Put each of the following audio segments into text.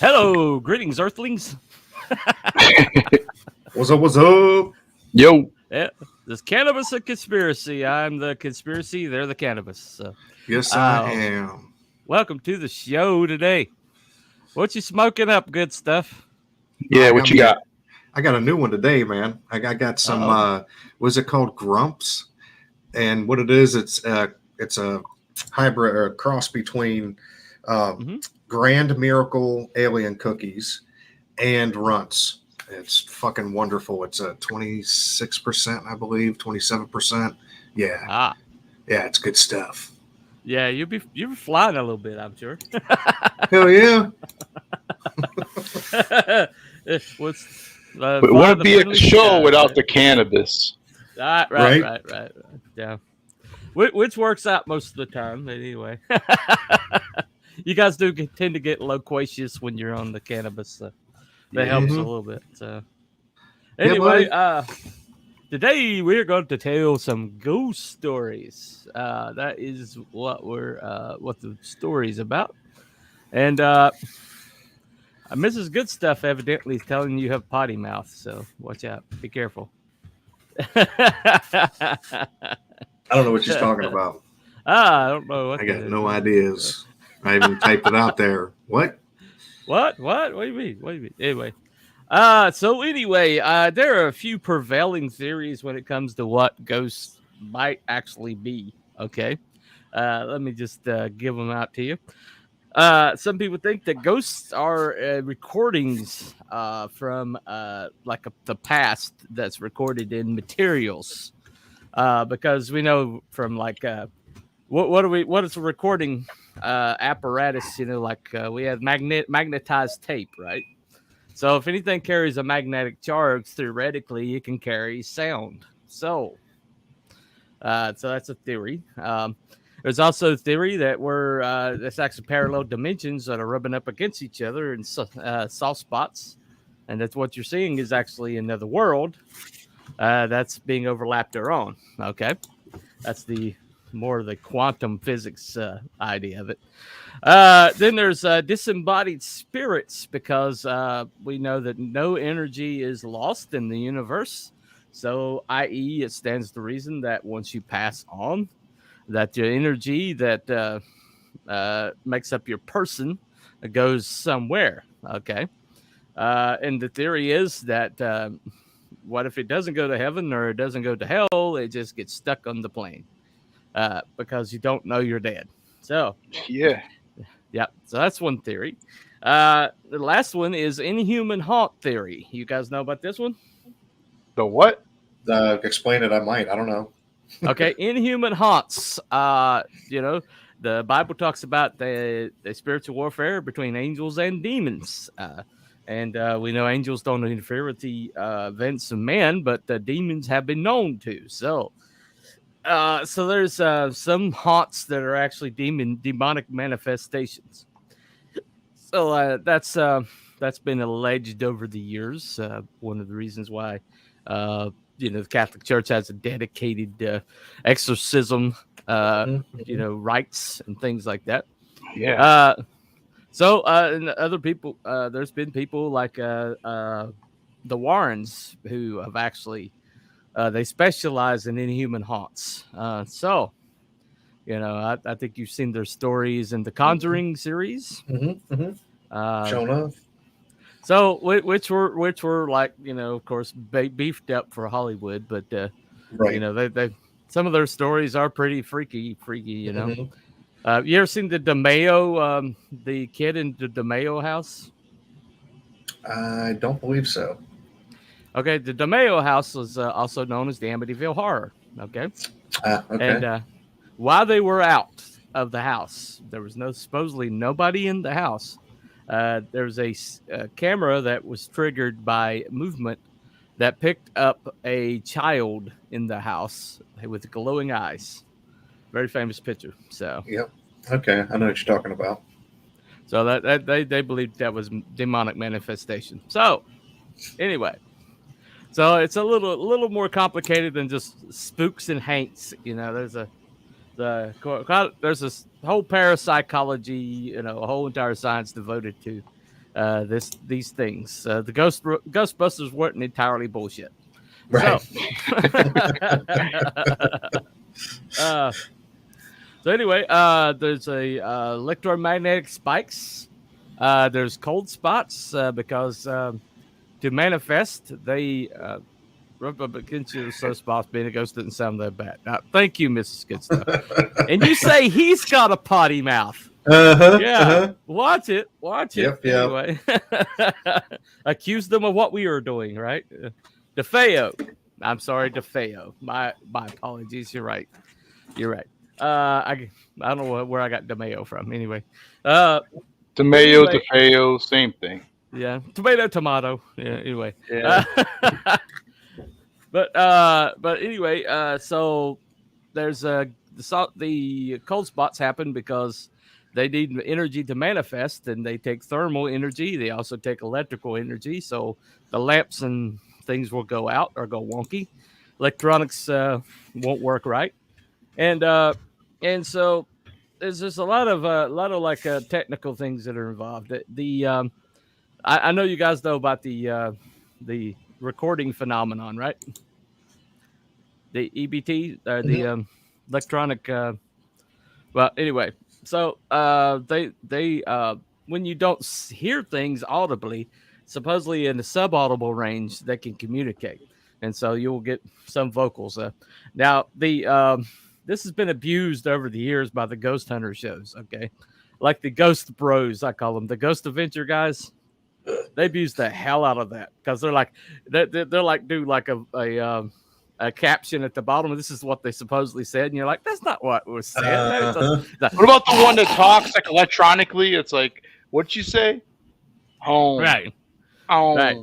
Hello, greetings, Earthlings. What's up? What's up? Yo, Yeah, this cannabis a conspiracy. I'm the conspiracy. They're the cannabis. So, Yes, I uh, am. welcome to the show today. What you smoking up? Good stuff. yeah, I what got you me. got? I got a new one today, man. I got some. Oh, What's it called? Grumps. And what it is, it's a hybrid or a cross between um, mm-hmm. Grand Miracle Alien Cookies and Runts. It's fucking wonderful. It's a 26%, I believe, 27%. Yeah, Ah, yeah, it's good stuff. yeah. You're flying a little bit. I'm sure. Hell yeah! What's It flying wouldn't the be a friendly show skies? without Right? the cannabis. Right. Right? Right. Yeah. Which works out most of the time, anyway. You guys do tend to get loquacious when you're on the cannabis. So that Yeah. helps a Mm-hmm. little bit. So Yeah, anyway, buddy. today we're going to tell some ghost stories. That is what the story is about. And Mrs. Good Stuff evidently is telling you have potty mouth, so watch out. Be careful. I don't know what she's talking about. I don't know what I that got is. no ideas. I even typed it out there. What? What? What do you mean? What do you mean? Anyway. There are a few prevailing theories when it comes to what ghosts might actually be. Okay. Let me just give them out to you. Some people think that ghosts are recordings from the past that's recorded in materials. Because we know from what is a recording apparatus? We have magnetized tape, right? So if anything carries a magnetic charge, theoretically, it can carry sound. So that's a theory. There's also a theory that there's actually parallel dimensions that are rubbing up against each other in soft spots, and that's what you're seeing is actually another world that's being overlapped or on. Okay, that's the more of the quantum physics idea of it. Then there's disembodied spirits because we know that no energy is lost in the universe. So, i.e., it stands to reason that once you pass on, that your energy that makes up your person goes somewhere. Okay. And the theory is that what if it doesn't go to heaven or it doesn't go to hell? It just gets stuck on the plane because you don't know you're dead. So, Yeah. yeah, so that's one theory. The last one is inhuman haunt theory. You guys know about this one? The what? Explain it. I might. I don't know. Okay, inhuman haunts. The Bible talks about the spiritual warfare between angels and demons. And we know angels don't interfere with the events of man, but the demons have been known to. So there's some haunts that are actually demonic manifestations. So that's been alleged over the years. One of the reasons why the Catholic Church has a dedicated exorcism rites and things like that. Yeah. And other people, there's been people like the Warrens who have actually they specialize in inhuman haunts. I think you've seen their stories in the Conjuring series. Mm-hmm. Mm-hmm. Uh, Sure enough. so which were like of course beefed up for Hollywood, but Right. they some of their stories are pretty freaky. Mm-hmm. You ever seen the DeMayo, the kid in the DeMayo house? I don't believe so. Okay, the DeMayo house was also known as the Amityville Horror. Okay, and Okay. while they were out of the house, there was supposedly nobody in the house. There was a camera that was triggered by movement that picked up a child in the house with glowing eyes. Very famous picture. Yep. Okay. I know what you're talking about. So that they believed that was demonic manifestation. So anyway, so it's a little more complicated than just spooks and haints. There's this whole parapsychology, a whole entire science devoted to these things. The Ghostbusters weren't entirely bullshit. Right. Uh, so anyway, there's electromagnetic spikes. There's cold spots because to manifest, they rub up against you. So spots being a ghost didn't sound that bad. Thank you, Mrs. Good Stuff. And you say he's got a potty mouth. Yeah, watch it. Yep. Anyway, accuse them of what we were doing, right? DeFeo. I'm sorry, DeFeo. My apologies. You're right. I don't know where I got DeMayo from. Anyway, Tomato, anyway. DeFeo, same thing. Yeah, tomato. Yeah. Anyway. Yeah. But anyway, so there's the cold spots happen because they need energy to manifest, and they take thermal energy. They also take electrical energy, so the lamps and things will go out or go wonky. Electronics won't work right, and so there's just a lot of like technical things that are involved. I know you guys know about the recording phenomenon, right? The EBT or the electronic. Well, anyway, so they when you don't hear things audibly, supposedly in the subaudible range, they can communicate, and so you'll get some vocals. Now this has been abused over the years by the ghost hunter shows. Okay, like the Ghost Bros, I call them, the Ghost Adventure guys. They abuse the hell out of that because they're like they're like do like a caption at the bottom. This is what they supposedly said, and you're like, that's not what was said. What about the one that talks like electronically? It's like, what'd you say? Home. Right. Home. Right.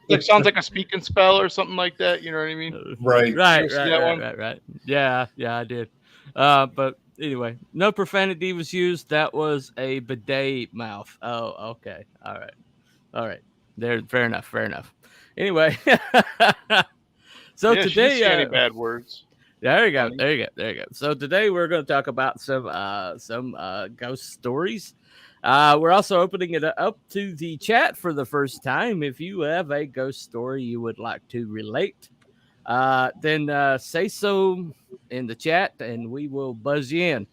It sounds like a speak and spell or something like that. You know what I mean? Right. Right. Yeah, I did. But anyway, no profanity was used. That was a bidet mouth. Oh, okay. All right. There, fair enough. Anyway, so yeah, today, she didn't say any bad words. There you go. So today we're going to talk about some ghost stories. We're also opening it up to the chat for the first time. If you have a ghost story you would like to relate, then say so in the chat, and we will buzz you in.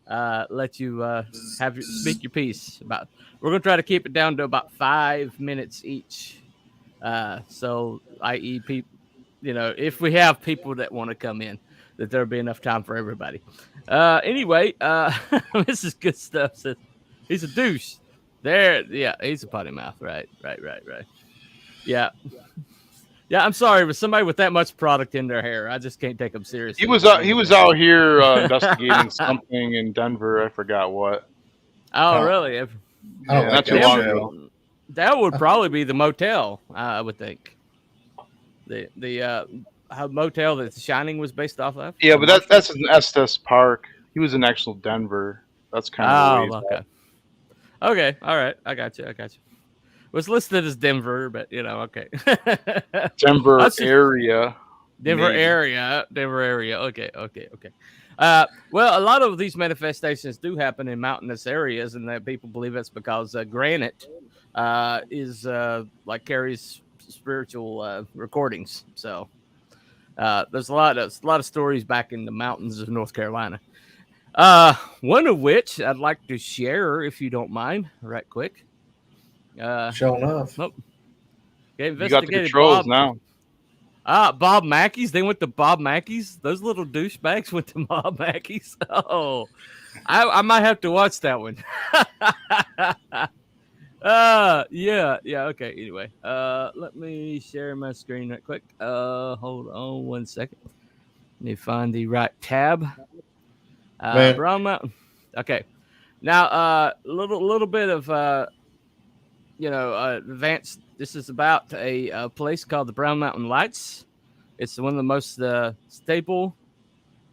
Let you speak your piece about. We're going to try to keep it down to about 5 minutes each. So, i.e., people, if we have people that want to come in, that there'll be enough time for everybody. Anyway, this is good stuff. Says he's a douche. He's a potty mouth. Right. Yeah. I'm sorry, but somebody with that much product in their hair, I just can't take them seriously. He was out here investigating something in Denver. I forgot what. Oh, really? Not too long ago. That would probably be the motel, I would think. The motel that The Shining was based off of. Yeah, but that's an Estes Park. He was in actual Denver. That's kind of okay. Okay, all right, I got you. It was listed as Denver, but okay. Denver area. Denver area. Okay. Well, a lot of these manifestations do happen in mountainous areas, and that people believe it's because granite is carries spiritual recordings. So there's a lot of stories back in the mountains of North Carolina. One of which I'd like to share, if you don't mind, right quick. Sure enough. Nope. You got the controls now. Bob Mackey's. They went to Bob Mackey's. Those little douchebags went to Bob Mackey's. Oh, I might have to watch that one. Yeah. Okay. Anyway, let me share my screen right quick. Hold on 1 second. Let me find the right tab. Brown Mountain. Okay. Now, a little bit of advanced. This is about a place called the Brown Mountain Lights. It's one of the most stable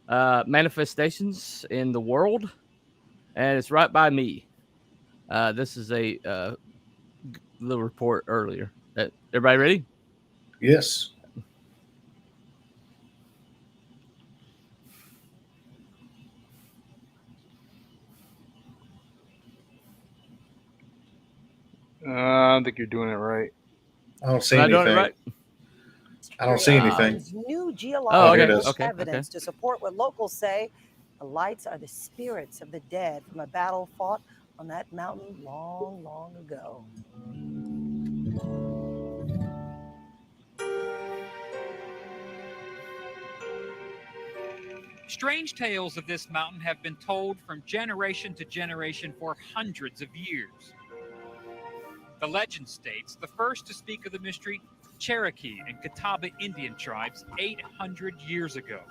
manifestations in the world, and it's right by me. This is a little report earlier. Everybody ready? Yes. I don't think you're doing it right. I don't see Am I anything. doing it right? I don't see anything. There's new Oh, geological okay, okay, evidence to support what locals say the lights are the spirits of the dead from a battle fought on that mountain long, long ago. Strange tales of this mountain have been told from generation to generation for hundreds of years. The legend states the first to speak of the mystery, Cherokee and Catawba Indian tribes 800 years ago.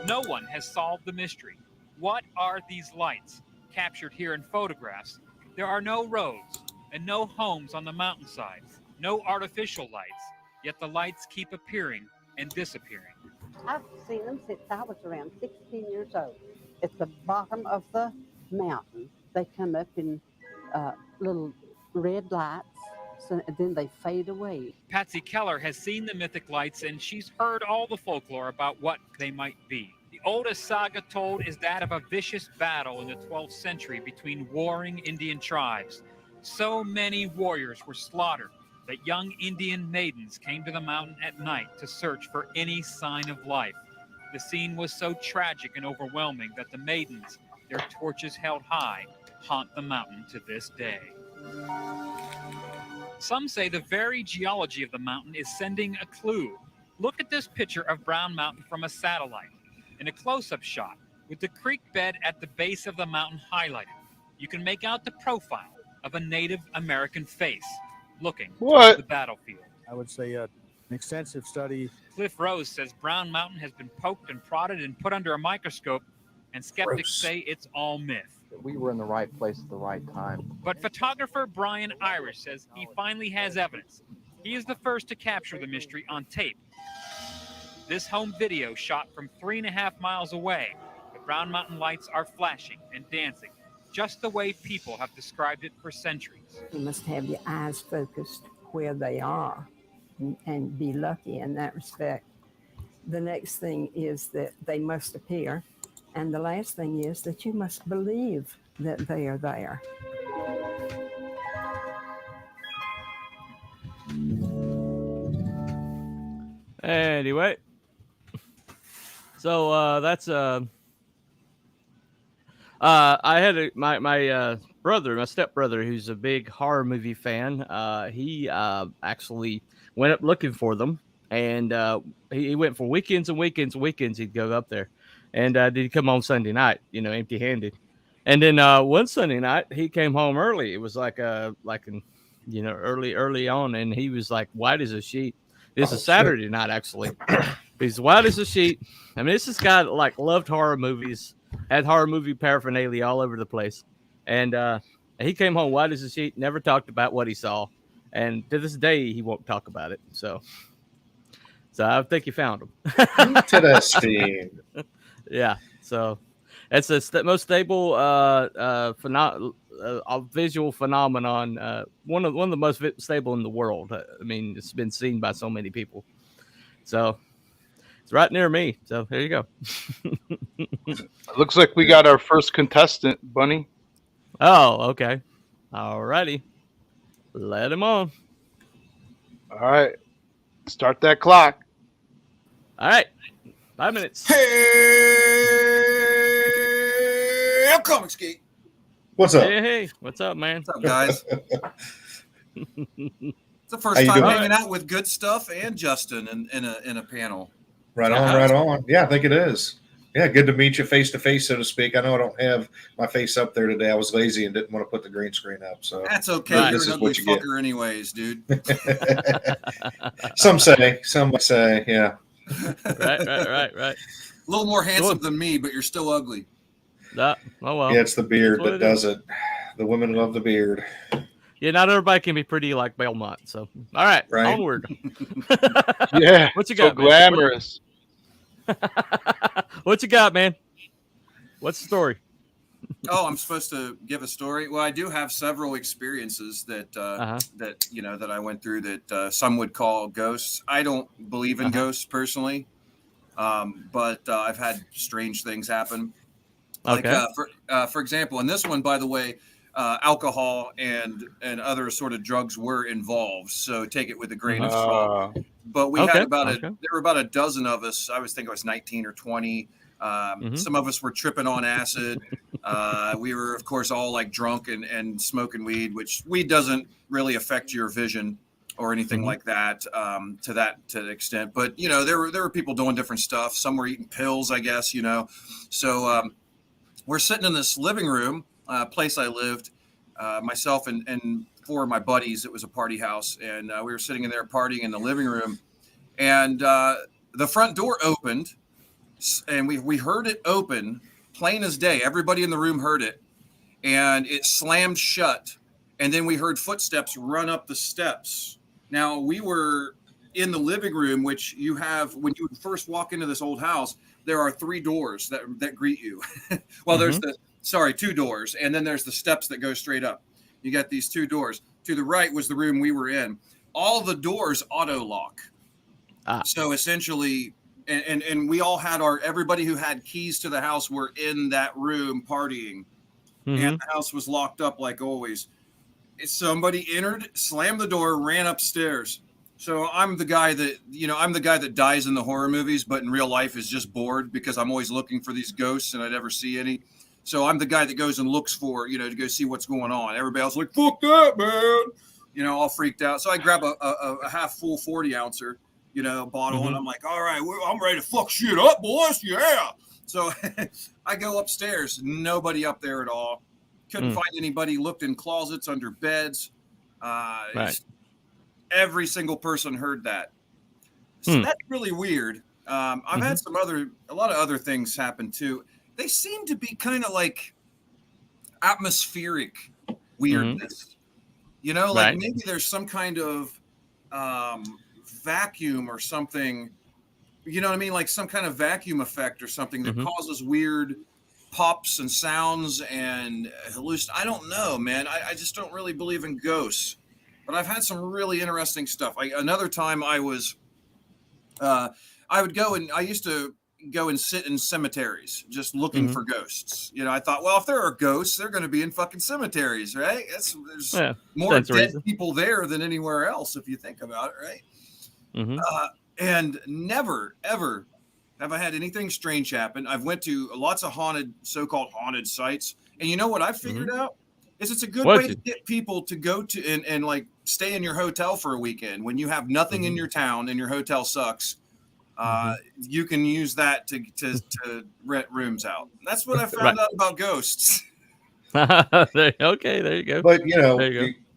No one has solved the mystery. What are these lights? Captured here in photographs, there are no roads and no homes on the mountainside, no artificial lights, yet the lights keep appearing and disappearing. I've seen them since I was around 16 years old. At the bottom of the mountain, they come up in little red lights, so then they fade away. Patsy Keller has seen the mythic lights and she's heard all the folklore about what they might be. The oldest saga told is that of a vicious battle in the 12th century between warring Indian tribes. So many warriors were slaughtered that young Indian maidens came to the mountain at night to search for any sign of life. The scene was so tragic and overwhelming that the maidens, their torches held high, haunt the mountain to this day. Some say the very geology of the mountain is sending a clue. Look at this picture of Brown Mountain from a satellite. In a close-up shot, with the creek bed at the base of the mountain highlighted, you can make out the profile of a Native American face looking toward the battlefield. I would say an extensive study. Cliff Rose says Brown Mountain has been poked and prodded and put under a microscope, and skeptics say it's all myth. We were in the right place at the right time. But photographer Brian Irish says he finally has evidence. He is the first to capture the mystery on tape. This home video shot from 3.5 miles away. The Brown Mountain lights are flashing and dancing, just the way people have described it for centuries. You must have your eyes focused where they are and be lucky in that respect. The next thing is that they must appear. And the last thing is that you must believe that they are there. Anyway, so that's I had my brother, my stepbrother, who's a big horror movie fan. He actually went up looking for them, and he went for weekends and weekends and weekends. He'd go up there, and did he come home Sunday night, empty-handed. And then one Sunday night he came home early. It was like in, early on, and he was like white as a sheet. This is Saturday night, actually. He's white as a sheet. I mean, this guy loved horror movies, had horror movie paraphernalia all over the place. And he came home white as a sheet, never talked about what he saw. And to this day, he won't talk about it. So I think he found him. Interesting. Yeah. So it's the most stable visual phenomenon. One of the most stable in the world. I mean, it's been seen by so many people. So it's right near me. So there you go. Looks like we got our first contestant, Bunny. Oh, okay. All righty. Let him on. All right. Start that clock. All right. 5 minutes. Hey, I'm coming, Ski. What's up? Hey. What's up, man? What's up, guys? It's the first How you time doing? hanging out with Good Stuff and Justin in a panel. Right on, right on. Yeah, I think it is. Yeah, good to meet you face to face, so to speak. I know I don't have my face up there today. I was lazy and didn't want to put the green screen up. So That's okay. Right. You're This an is ugly what you get. fucker anyways, dude. Some say, yeah. Right. A little more handsome than me, but you're still ugly. Oh, well. Yeah, it's the beard That's what that it does it. The women love the beard. Yeah, not everybody can be pretty like Belmont. So, all right. Right. Onward. Yeah. What you So got, man? glamorous. What you got, man? What's the story? Oh, I'm supposed to give a story. Well, I do have several experiences that that I went through that some would call ghosts. I don't believe in ghosts personally, but I've had strange things happen. Like Okay. for example, and this one, by the way, alcohol and other sort of drugs were involved. So take it with a grain of salt. But we had there were about a dozen of us. I was 19 or 20. Some of us were tripping on acid. We were, of course, all like drunk and smoking weed, which weed doesn't really affect your vision or anything like that to the extent. But, there were people doing different stuff. Some were eating pills, I guess, So we're sitting in this living room, place I lived, myself and 4 of my buddies. It was a party house. And we were sitting in there partying in the living room. And the front door opened. And we heard it open, plain as day. Everybody in the room heard it. And it slammed shut. And then we heard footsteps run up the steps. Now, we were in the living room, which you have, when you first walk into this old house, there are 3 doors that greet you. Well, there's 2 doors. And then there's the steps that go straight up. You got these 2 doors. To the right was the room we were in. All the doors auto lock. So essentially, and we all had everybody who had keys to the house were in that room partying. And the house was locked up like always. Somebody entered, slammed the door, ran upstairs. So I'm the guy that dies in the horror movies, but in real life is just bored because I'm always looking for these ghosts and I never see any. So I'm the guy that goes and looks for, to go see what's going on. Everybody else like, fuck that, man. All freaked out. So I grab a half full 40 ouncer, bottle. And I'm like, all right, I'm ready to fuck shit up, boys. Yeah. So I go upstairs. Nobody up there at all. Couldn't find anybody. Looked in closets, under beds. Every single person heard that. So that's really weird. I've had a lot of other things happen too. They seem to be kind of like atmospheric weirdness. Maybe there's some kind of vacuum or something. You know what I mean? Like some kind of vacuum effect or something that causes weird pops and sounds and I don't know, man. I just don't really believe in ghosts, but I've had some really interesting stuff. Another time I used to go and sit in cemeteries just looking for ghosts. I thought, well, if there are ghosts, they're going to be in fucking cemeteries, right? There's more dead people there than anywhere else, if you think about it, right? And never, ever have I had anything strange happen. I've went to lots of so-called haunted sites. And you know what I figured out? Is it's a good way to get people to go to and like stay in your hotel for a weekend. When you have nothing in your town and your hotel sucks, you can use that to rent rooms out. That's what I found out about ghosts. Okay, there you go. But,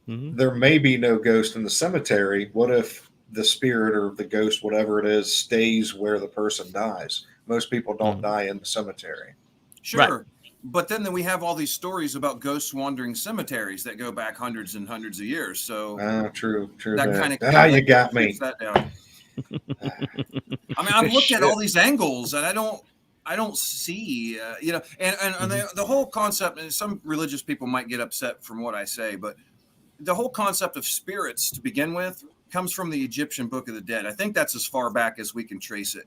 there may be no ghost in the cemetery. What if the spirit or the ghost, whatever it is, stays where the person dies? Most people don't die in the cemetery. Sure. But then we have all these stories about ghosts wandering cemeteries that go back hundreds and hundreds of years. So true. That kind of you got me. That down. I mean, I've looked at all these angles and I don't see, and the whole concept, and some religious people might get upset from what I say, but the whole concept of spirits to begin with comes from the Egyptian Book of the Dead. I think that's as far back as we can trace it.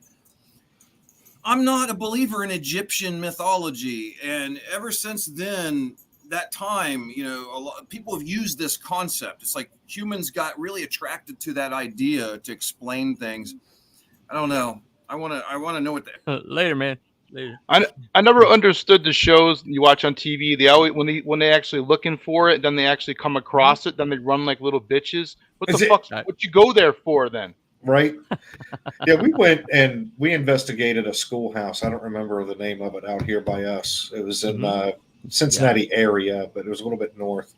I'm not a believer in Egyptian mythology. And ever since then, that time, a lot of people have used this concept. It's like humans got really attracted to that idea to explain things. I don't know. I want to know what that later, man. Later. I never understood the shows you watch on TV. They always when they actually looking for it, then they actually come across it, then they run like little bitches. What the fuck? What you go there for then? Right. Yeah, we went and we investigated a schoolhouse. I don't remember the name of it out here by us. It was in Cincinnati area, but it was a little bit north.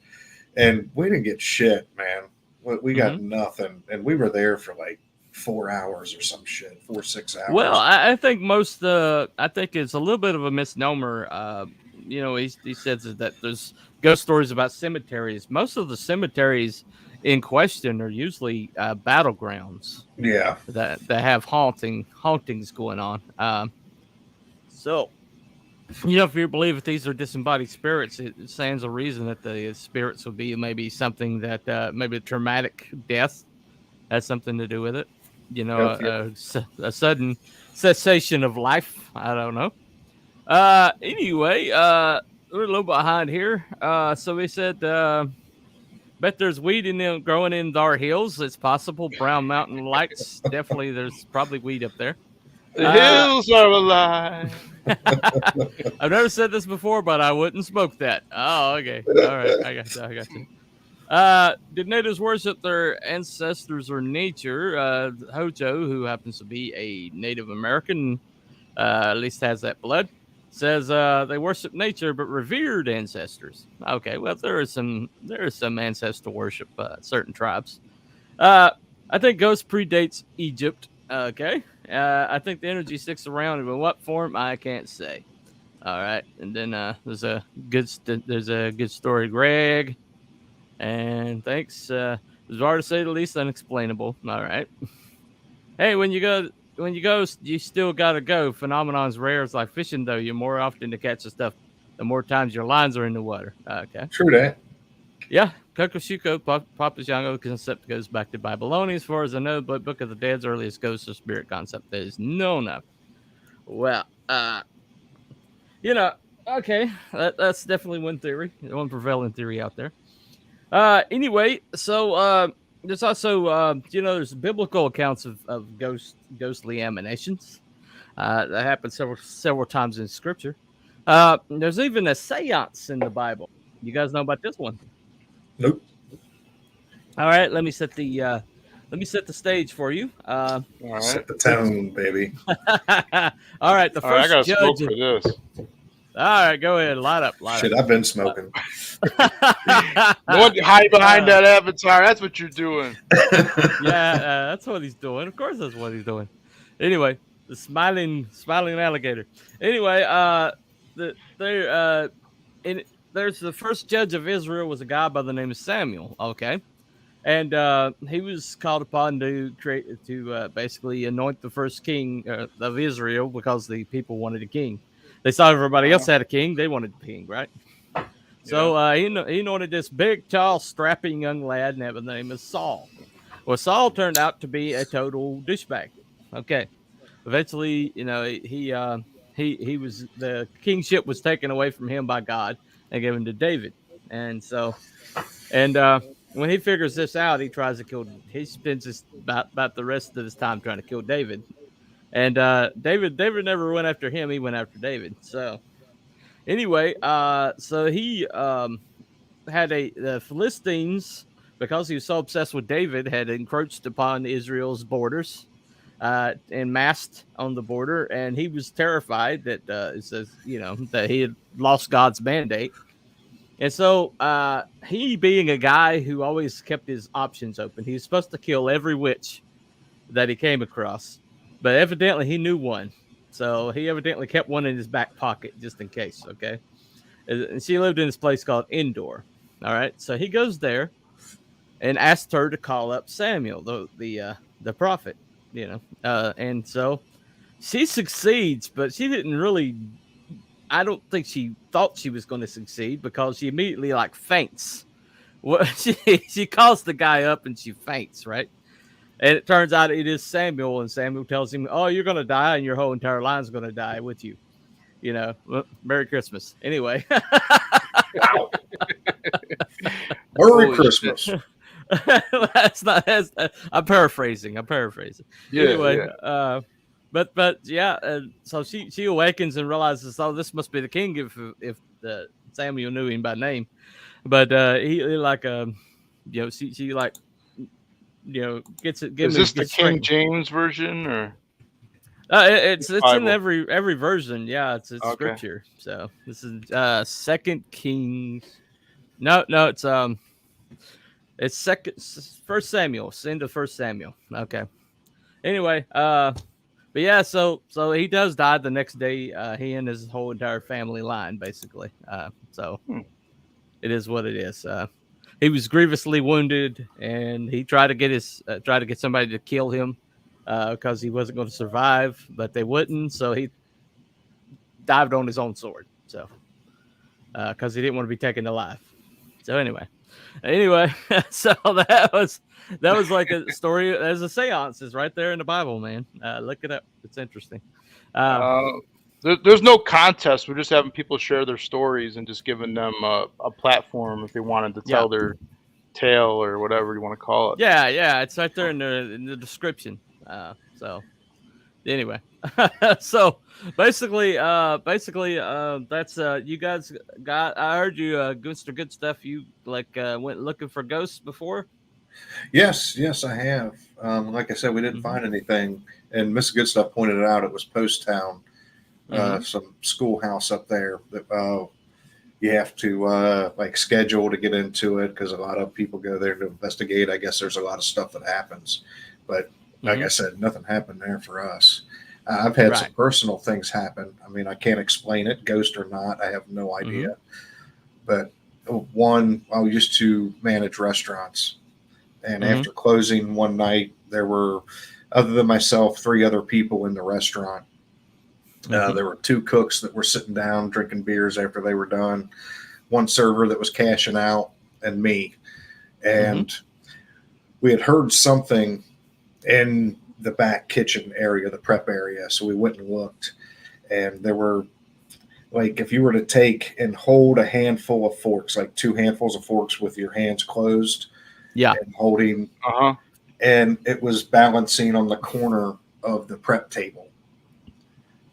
And we didn't get shit, man. We got nothing. And we were there for like 4 hours or some shit, 4-6 hours. Well, I think I think it's a little bit of a misnomer. He says that there's ghost stories about cemeteries. Most of the cemeteries in question are usually battlegrounds. Yeah, that have hauntings going on. So, if you believe that these are disembodied spirits, it stands a reason that the spirits would be maybe something that maybe a traumatic death has something to do with it. A sudden cessation of life. I don't know. Anyway, we're a little behind here. So we said, bet there's weed in them growing in our hills. It's possible. Brown Mountain Lights. Definitely, there's probably weed up there. The hills are alive. I've never said this before, but I wouldn't smoke that. Oh, okay. All right. I got you. Did natives worship their ancestors or nature? Hojo, who happens to be a Native American, at least has that blood, says they worship nature but revered ancestors. Okay, well there is some ancestral worship, certain tribes. I think ghost predates Egypt. Okay, I think the energy sticks around, and in what form I can't say. All right, and then there's a good story, Greg. And thanks. Bizarre to say the least, unexplainable. All right. Hey, when you go, you still gotta go. Phenomenon's rare. It's like fishing, though. You're more often to catch the stuff, the more times your lines are in the water. Okay. True that. Yeah. Kokoshuko, Papajango concept goes back to Babylonian. As far as I know, but Book of the Dead's earliest ghost or spirit concept that is known of. Well, okay. That's definitely one theory, one prevailing theory out there. Anyway, so there's also there's biblical accounts of ghostly emanations that happen several times in scripture. There's even a seance in the Bible. You guys know about this one? Nope. All right, let me set the stage for you. All right. Set the tone, baby. All right, the first I got to judge. smoke for this. All right, go ahead. Light up. Shit, I've been smoking. Don't hide behind that avatar. That's what you're doing. Yeah, that's what he's doing. Of course, that's what he's doing. Anyway, the smiling alligator. Anyway, there's the first judge of Israel was a guy by the name of Samuel. Okay, and he was called upon to basically anoint the first king of Israel because the people wanted a king. They saw everybody else had a king. They wanted a king, right? So he anointed this big, tall, strapping young lad, and the name is Saul. Well, Saul turned out to be a total douchebag. Okay, eventually, he was the kingship was taken away from him by God and given to David, and when he figures this out, he tries to kill. He spends about the rest of his time trying to kill David. And David never went after him. He went after David. So anyway, so he had the Philistines, because he was so obsessed with David, had encroached upon Israel's borders, and massed on the border. And he was terrified that it says, that he had lost God's mandate. And so he, being a guy who always kept his options open, he was supposed to kill every witch that he came across. But evidently he knew one. So he evidently kept one in his back pocket just in case, okay? And she lived in this place called Endor. All right. So he goes there and asked her to call up Samuel, the prophet, and so she succeeds, but she didn't really, I don't think she thought she was going to succeed because she immediately faints. Well, she calls the guy up and she faints, right? And it turns out it is Samuel, and Samuel tells him, "Oh, you're going to die, and your whole entire line's going to die with you." Merry Christmas. Anyway. Merry Christmas. I'm paraphrasing. Yeah, anyway, but so she awakens and realizes, this must be the king if Samuel knew him by name. But he she gets it. Is this the King James version or? It's in every version. Yeah, it's okay. Scripture. So this is Second Kings. No, it's First Samuel. It's into First Samuel. Okay. Anyway, but yeah, so he does die the next day. He and his whole entire family line, basically. It is what it is. He was grievously wounded, and he tried to get somebody to kill him because he wasn't going to survive, but they wouldn't. So he dived on his own sword. So because he didn't want to be taken alive. So anyway, so that was like a story. There's a seance is right there in the Bible, man. Look it up. It's interesting. There's no contest. We're just having people share their stories and just giving them a platform if they wanted to tell their tale or whatever you want to call it. Yeah, it's right there in the description. So anyway, so basically, that's you guys got. I heard you, Mr. Good Stuff. You went looking for ghosts before. Yes, I have. Like I said, we didn't find anything, and Mr. Good Stuff pointed it out. It was Post Town, some schoolhouse up there that you have to schedule to get into it because a lot of people go there to investigate. I guess there's a lot of stuff that happens, but like I said, nothing happened there for us. I've had some personal things happen. I mean, I can't explain it, ghost or not. I have no idea. But one, I used to manage restaurants. And after closing one night, there were, other than myself, 3 other people in the restaurant. There were 2 cooks that were sitting down drinking beers after they were done, 1 server that was cashing out, and me. And we had heard something in the back kitchen area, the prep area. So we went and looked, and there were, like, if you were to take and hold a handful of forks, like 2 handfuls of forks with your hands closed, and holding, and it was balancing on the corner of the prep table.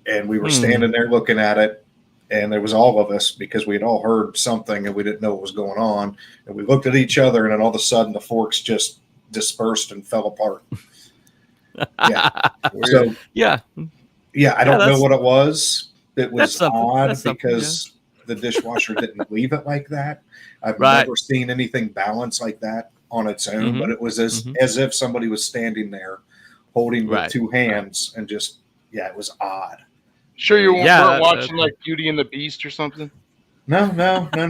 And we were standing there looking at it, and there was all of us because we had all heard something and we didn't know what was going on. And we looked at each other, and then all of a sudden the forks just dispersed and fell apart. So I don't know what it was. It was odd because the dishwasher didn't leave it like that. I've never seen anything balanced like that on its own, but it was as if somebody was standing there holding with 2 hands and just it was odd. Sure, you weren't watching like Beauty and the Beast or something? No. It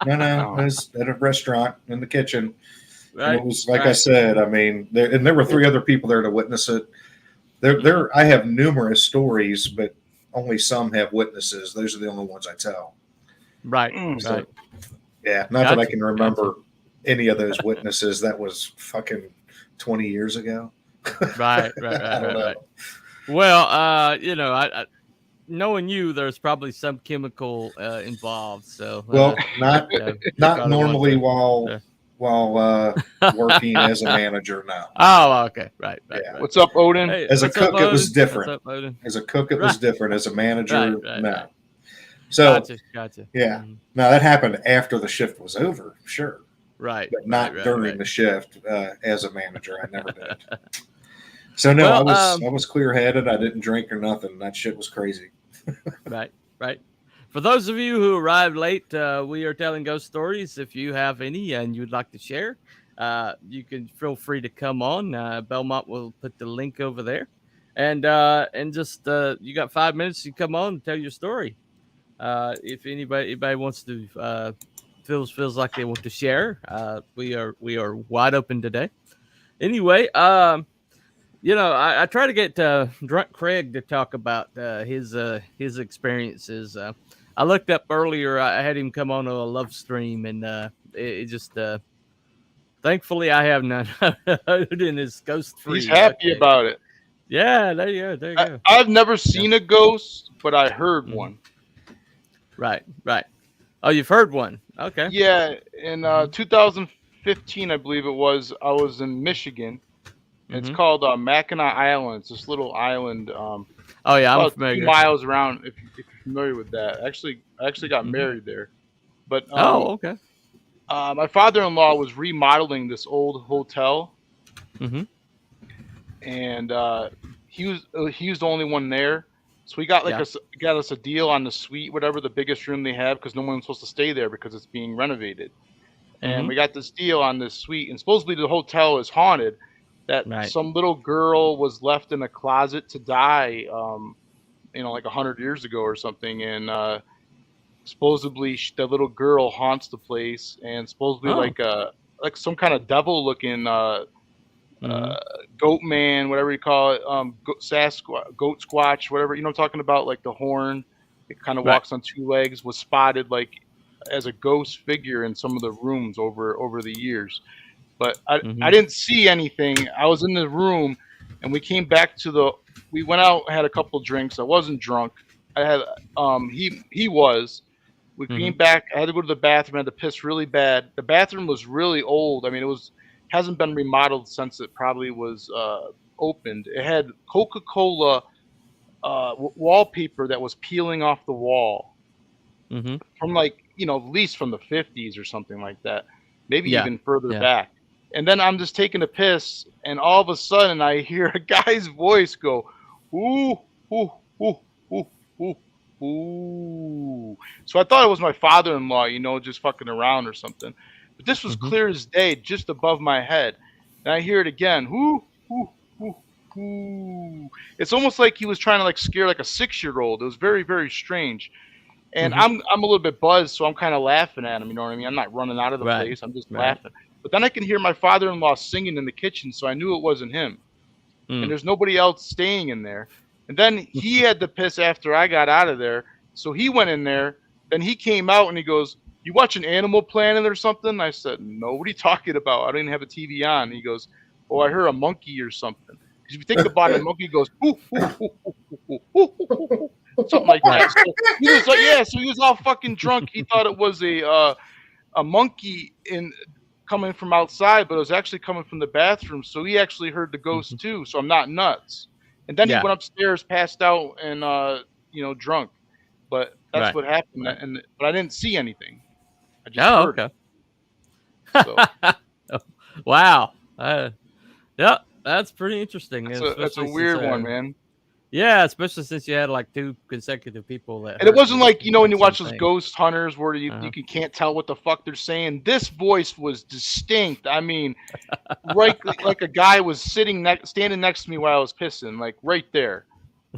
was at a restaurant in the kitchen. And it was like I said. I mean, there were 3 other people there to witness it. I have numerous stories, but only some have witnesses. Those are the only ones I tell. So, not that I can remember any of those witnesses. That was fucking 20 years ago. Right. Well, I knowing you, there's probably some chemical involved. So not normally while working as a manager now. Oh, okay. Right. What's up, Odin? Hey, as a cook, it was different. Up, as a cook, it was different. As a manager, no. So, gotcha. Yeah. Now that happened after the shift was over, sure. Right. But not during the shift as a manager. I never did. So no, I was clear-headed. I didn't drink or nothing. That shit was crazy. Right. For those of you who arrived late, we are telling ghost stories. If you have any and you'd like to share, you can feel free to come on. Belmont will put the link over there, and just you got 5 minutes to come on and tell your story. If anybody wants to feels like they want to share, we are wide open today. Anyway, I try to get Drunk Craig to talk about his experiences. I looked up earlier. I had him come on a love stream, and it just thankfully I have none. Odin is ghost free. He's happy about it. Yeah, there you go. I've never seen a ghost, but I heard one. Right. Oh, you've heard one. Okay. Yeah, in 2015, I believe it was. I was in Michigan. It's called Mackinac Island. It's this little island. Oh yeah, I'm familiar. 2 miles around. If you're familiar with that, I actually got married there. But okay. My father-in-law was remodeling this old hotel, and he was the only one there. So we got got us a deal on the suite, whatever the biggest room they have, because no one's supposed to stay there because it's being renovated. And we got this deal on this suite, and supposedly the hotel is haunted. That some little girl was left in a closet to die, like 100 years ago or something, and supposedly the little girl haunts the place, and supposedly like some kind of devil-looking goat man, whatever you call it, goat squatch, whatever, I'm talking about, like the horn, it kind of walks on 2 legs, was spotted like as a ghost figure in some of the rooms over the years. But I didn't see anything. I was in the room, and we came back we went out, had a couple drinks. I wasn't drunk, he was. We Mm-hmm. came back. I had to go to the bathroom. I had to piss really bad. The bathroom was really old. I mean, hasn't been remodeled since it probably was opened. It had Coca-Cola wallpaper that was peeling off the wall Mm-hmm. from like, at least from the 50s or something like that, maybe Yeah. even further Yeah. back. And then I'm just taking a piss, and all of a sudden I hear a guy's voice go, ooh, ooh, ooh, ooh, ooh, ooh. So I thought it was my father-in-law, just fucking around or something. But this was Mm-hmm. clear as day, just above my head. And I hear it again, ooh, ooh, ooh, ooh. It's almost like he was trying to like scare like a 6-year-old. It was very, very strange. And Mm-hmm. I'm a little bit buzzed, so I'm kind of laughing at him. You know what I mean? I'm not running out of the Right. place. I'm just Right. laughing. But then I can hear my father-in-law singing in the kitchen, so I knew it wasn't him. And there's nobody else staying in there. And then he had to piss after I got out of there, so he went in there. Then he came out and he goes, "You watching Animal Planet or something?" I said, "No, what are you talking about? I don't even have a TV on." And he goes, "Oh, I heard a monkey or something." Because if you think about it, a monkey goes, "Ooh, ooh, ooh, ooh, ooh, ooh, ooh, ooh." Something like that. So he was like, yeah. So he was all fucking drunk. He thought it was a monkey coming from outside, but it was actually coming from the bathroom. So he actually heard the ghost too. So I'm not nuts. And then he went upstairs, passed out, and drunk. But that's Right. what happened. Right. But I didn't see anything. I just heard okay. it. So Wow. Yeah, that's pretty interesting. that's a especially weird since, one, man. Yeah, especially since you had like 2 consecutive people that. And it heard wasn't like, when you the watch same those thing. ghost hunters where you can't tell what the fuck they're saying. This voice was distinct. I mean, right, like a guy was standing next to me while I was pissing, like right there.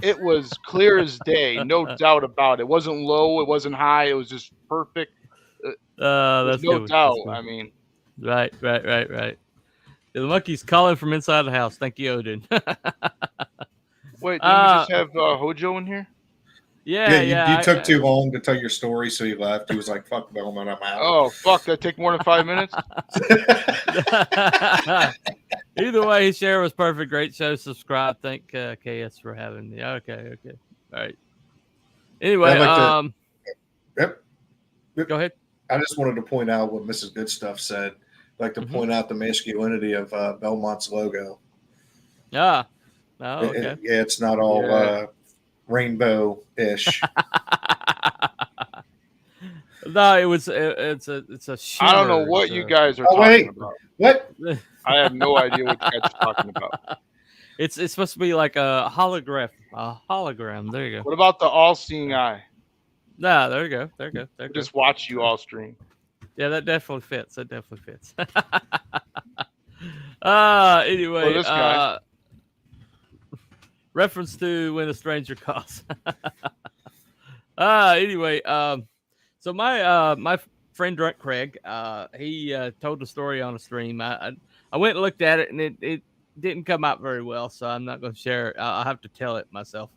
It was clear as day, no doubt about it. It wasn't low, it wasn't high, it was just perfect. There's That's no good. doubt. That's good. I mean, Right. The monkey's calling from inside the house. Thank you, Odin. wait, didn't we just have Hojo in here? Yeah, Yeah. you took too long to tell your story, so he left. He was like, "Fuck Belmont, I'm out." Oh fuck, that take more than 5 minutes. Either way, his share was perfect. Great show. Subscribe. Thank KS for having me. Okay. All right. Anyway, I'd like to, yep. Go ahead. I just wanted to point out what Mrs. Goodstuff said. I'd like to point out the masculinity of Belmont's logo. Oh, okay. It's not all rainbow-ish. No, it's a shimmer. I don't know what you guys are talking about. What? I have no idea what you guys are talking about. It's supposed to be like a hologram. There you go. What about the all-seeing eye? No, there you go. Just watch you all stream. Yeah, that definitely fits. Anyway, this guy. reference to When a Stranger Calls. Anyway, so my friend Drunk Craig, he told the story on a stream. I went and looked at it, and it didn't come out very well, so I'm not going to share it. I'll have to tell it myself.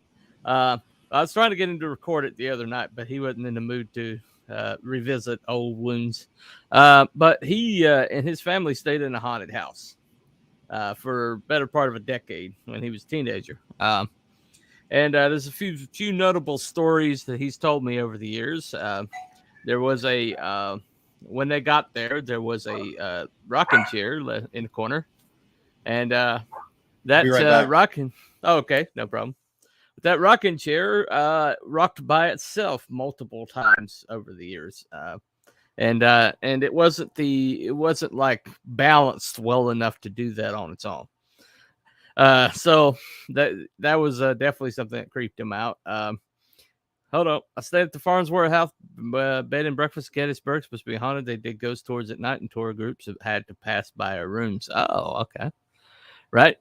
I was trying to get him to record it the other night, but he wasn't in the mood to revisit old wounds. But he and his family stayed in a haunted house for a better part of a decade when he was a teenager. And there's a few notable stories that he's told me over the years. There was when they got there was a rocking chair in the corner. And that rocking. Oh, okay, no problem. But that rocking chair rocked by itself multiple times over the years. And it wasn't like balanced well enough to do that on its own. So that was definitely something that creeped him out. Hold on. I stayed at the Farnsworth House bed and breakfast in Gettysburg. Supposed to be haunted. They did ghost tours at night, and tour groups have had to pass by our rooms. Oh, okay. Right.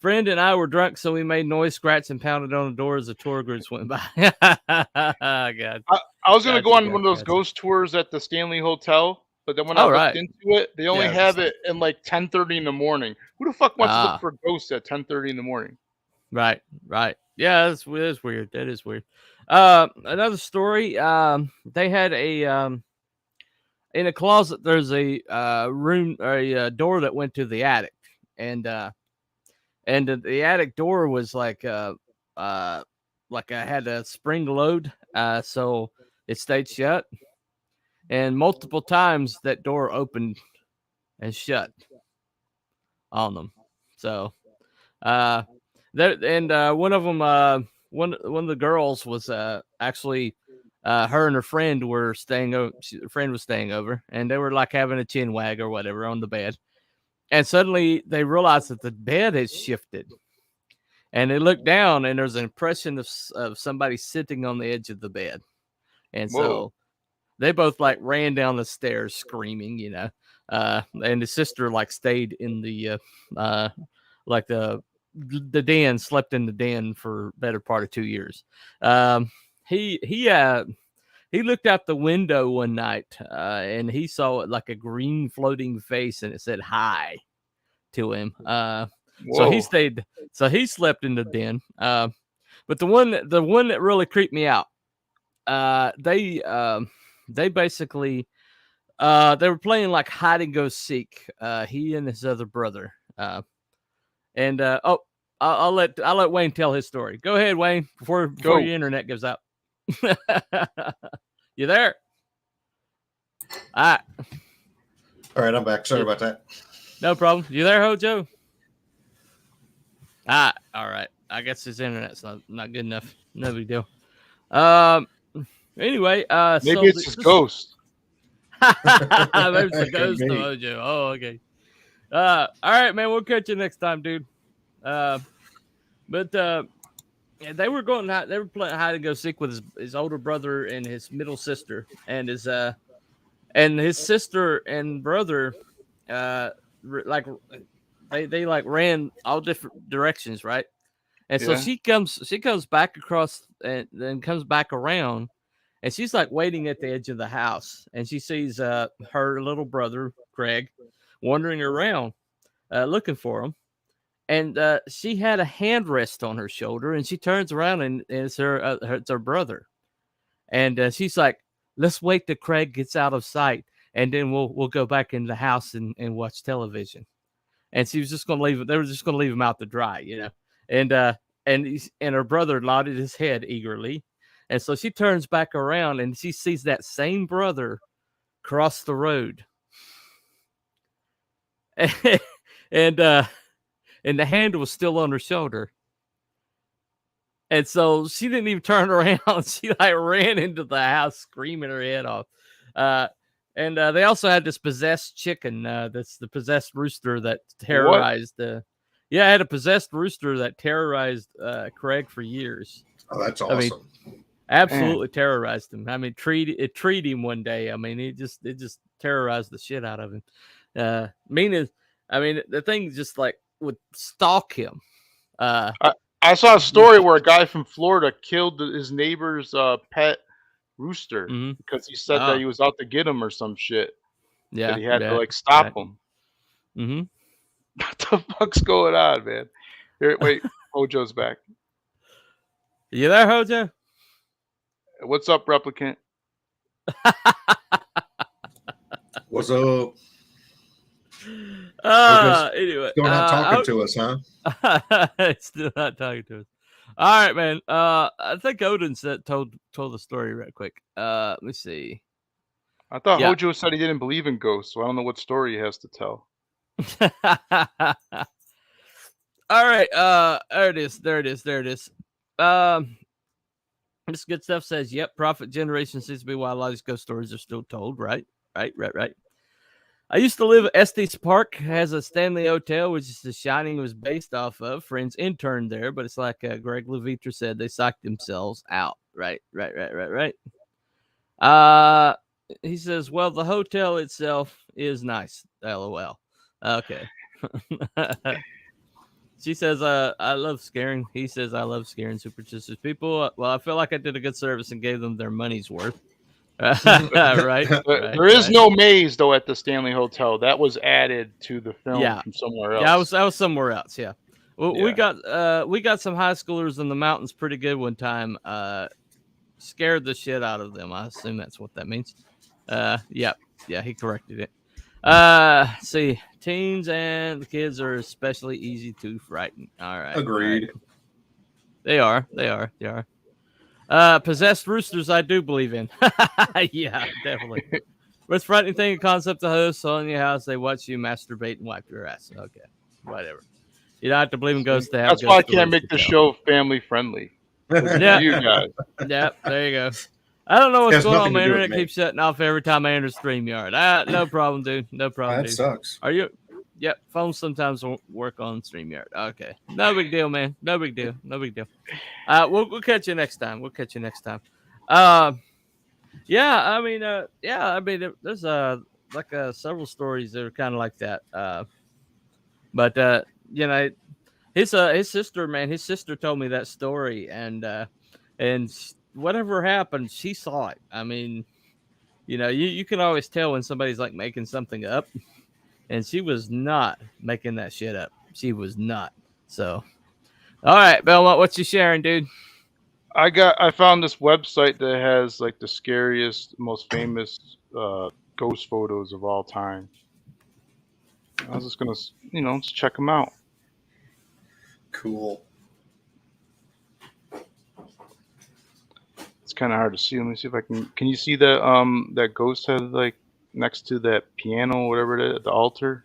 Friend and I were drunk, so we made noise, scratched, and pounded on the door as the tour groups went by. God. I was going to go on one of those ghost tours at the Stanley Hotel, but then when I looked into it, they only have it in like 10:30 in the morning. Who the fuck wants to look for ghosts at 10:30 in the morning? Right. Yeah, that's weird. That is weird. Another story. They had in a closet. There's a room, or a door that went to the attic, and the attic door was like like I had a spring load, so it stayed shut. And multiple times that door opened and shut on them. So, one of them, one of the girls was actually, her and her friend were staying over. Her friend was staying over, and they were like having a chin wag or whatever on the bed. And suddenly they realized that the bed had shifted, and they looked down, and there's an impression of somebody sitting on the edge of the bed, and so they both like ran down the stairs screaming, and the sister like stayed in the like the den, slept in the den for better part of 2 years. He looked out the window one night, and he saw it like a green floating face, and it said hi to him. So he stayed. So he slept in the den. But the one that really creeped me out, they basically they were playing like hide and go seek. He and his other brother. I'll let Wayne tell his story. Go ahead, Wayne, before your internet goes out. You there? All right, I'm back. Sorry about that. No problem. You there, Hojo? All right. I guess his internet's not good enough. No big deal. Anyway, maybe it's his ghost. Maybe it's the ghost of Hojo. Oh, okay. All right, man. We'll catch you next time, dude. Yeah, they were playing hide and go seek with his older brother and his middle sister, and his sister and brother, like they like ran all different directions, right? And so she comes back across and then comes back around, and she's like waiting at the edge of the house, and she sees her little brother Craig wandering around, looking for him. And she had a hand rest on her shoulder, and she turns around and it's her brother. And she's like, "Let's wait till Craig gets out of sight, and then we'll go back in the house and watch television." And she was just going to leave. They were just going to leave him out to dry, And her brother nodded his head eagerly, and so she turns back around and she sees that same brother cross the road, and the hand was still on her shoulder. And so she didn't even turn around. She like ran into the house screaming her head off. And they also had this possessed chicken. That's the possessed rooster that terrorized. I had a possessed rooster that terrorized Craig for years. Oh, that's awesome. I mean, absolutely terrorized him. I mean, it treated him one day. I mean, it just terrorized the shit out of him. The thing just like would stalk him. I saw a story where a guy from Florida killed his neighbor's pet rooster because he said that he was out to get him or some shit. Yeah, that he had to like stop him. Mm-hmm. What the fuck's going on, man? Here, wait, Hojo's back. You there, Hojo? What's up, replicant? What's up? Anyway, still not talking to us, huh? Still not talking to us. All right, man. I think Odin told the story right quick. Let me see. I thought Hojo said he didn't believe in ghosts, so I don't know what story he has to tell. All right. There it is. This good stuff says, "Yep, Prophet generation seems to be why a lot of these ghost stories are still told." Right. I used to live at Estes Park, has a Stanley Hotel, which is The Shining was based off of. Friends interned there, but it's like Greg Levitra said, they psyched themselves out. Right. He says, well, the hotel itself is nice. LOL. Okay. She says, I love scaring. He says, I love scaring superstitious people. Well, I feel like I did a good service and gave them their money's worth. Right. There is no maze though at the Stanley Hotel. That was added to the film from somewhere else. Yeah, I was somewhere else. Yeah. Well, we got some high schoolers in the mountains pretty good one time. Scared the shit out of them. I assume that's what that means. Yeah, he corrected it. See, teens and the kids are especially easy to frighten. All right. Agreed. They are. Possessed roosters, I do believe in. Yeah, definitely. What's frightening thing? A concept of hosts on your house. They watch you masturbate and wipe your ass. Okay, whatever. You don't have to believe in ghosts to have That's ghost why I stories can't make to the tell. show family friendly. Yeah. You guys. Yeah, there you go. I don't know what's Has going on. nothing My to do with internet me. keeps shutting off every time I enter StreamYard. No problem, dude. No problem, That dude. sucks. Are you? Yep. Phones sometimes won't work on StreamYard. Okay. No big deal, man. No big deal. We'll catch you next time. Yeah. I mean, there's like several stories that are kind of like that. But you know, his sister, man, his sister told me that story, and whatever happened, she saw it. I mean, you can always tell when somebody's like making something up, and she was not making that shit up. She was not. So, all right, Belmont, what you sharing, dude? I found this website that has like the scariest, most famous ghost photos of all time. I was just gonna, just check them out. Cool. It's kind of hard to see. Let me see if I can. Can you see that that ghost head like next to that piano, whatever it is, the altar?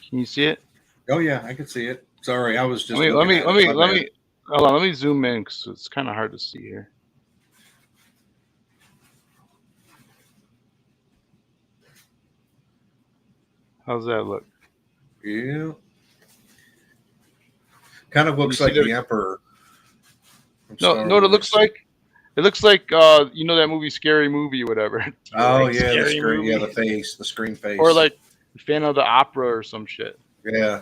Can you see it? Oh yeah, I can see it. Sorry, I was just. Let looking me at it. My bad. hold on. Let me zoom in because it's kind of hard to see here. How's that look? Yeah. Kind of looks see like the- the Emperor. from No, Star no, it Wars. looks like. It looks like you know that movie, Scary Movie, or whatever. Oh Like yeah, the Scary screen. Movie. Yeah, the face, the screen face. Or like Phantom of the Opera or some shit. Yeah,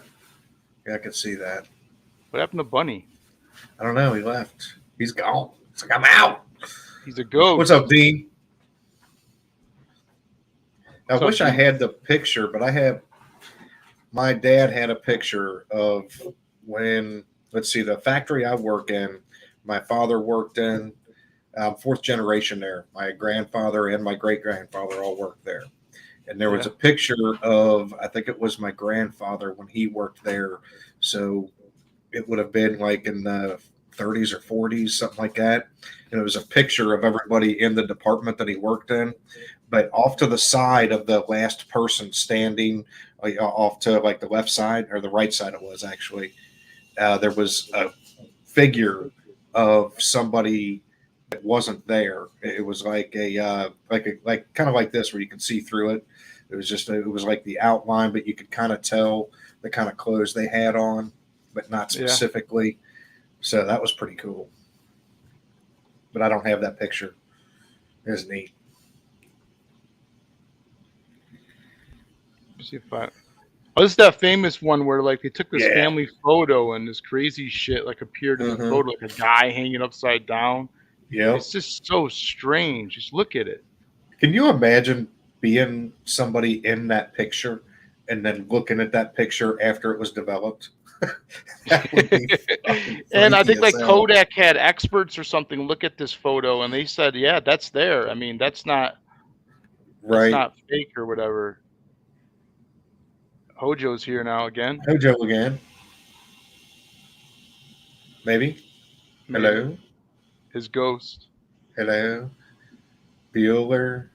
I could see that. What happened to Bunny? I don't know. He left. He's gone. It's like I'm out. He's a ghost. What's up, Dean? I What's up, wish I Dean? had the picture, but my dad had a picture of when, let's see, the factory I work in, my father worked in, fourth generation there. My grandfather and my great grandfather all worked there. And there was a picture of, I think it was my grandfather when he worked there. So it would have been like in the 30s or 40s, something like that. And it was a picture of everybody in the department that he worked in. But off to the side of the last person standing, off to like the left side or the right side, it was actually, there was a figure of somebody that wasn't there. It was like like kind of like this, where you can see through it. It was like the outline, but you could kind of tell the kind of clothes they had on, but not specifically. So that was pretty cool. But I don't have that picture. It's neat. Let's see if I. Oh, this is that famous one where like they took this Yeah. family photo and this crazy shit like appeared in the photo, like a guy hanging upside down. Yeah. It's just so strange. Just look at it. Can you imagine being somebody in that picture and then looking at that picture after it was developed? That would be fucking And I freaky think like as hell. Kodak had experts or something look at this photo and they said, yeah, that's there. I mean, that's not fake or whatever. Hojo's here now again. Hojo again. Maybe. Hello. His ghost. Hello. Bueller.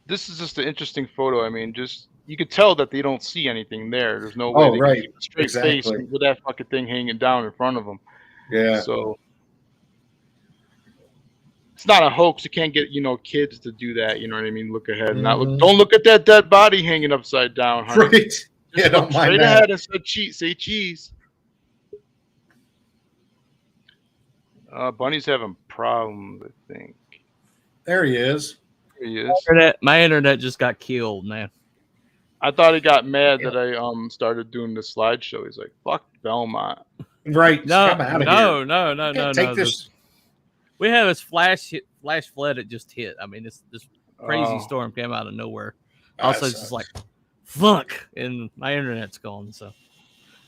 This is just an interesting photo. I mean, just you could tell that they don't see anything there. There's no Oh, way they right. can keep a straight face Exactly. with that fucking thing hanging down in front of them. Yeah. So it's not a hoax. You can't get kids to do that. You know what I mean? Look ahead, not look. Don't look at that dead body hanging upside down, honey. Right. Just Yeah, look don't mind straight that. ahead and say cheese. Bunny's having problems, I think. There he is. There he is. My internet just got killed, man. I thought he got mad that I started doing the slideshow. He's like, "Fuck Belmont." Right. No, I'm out of here. no. Take this. We have this flash flood. It just hit. I mean, this crazy Oh. storm came out of nowhere. Ah, Also, that it's just sucks. like, fuck, and my internet's gone. So,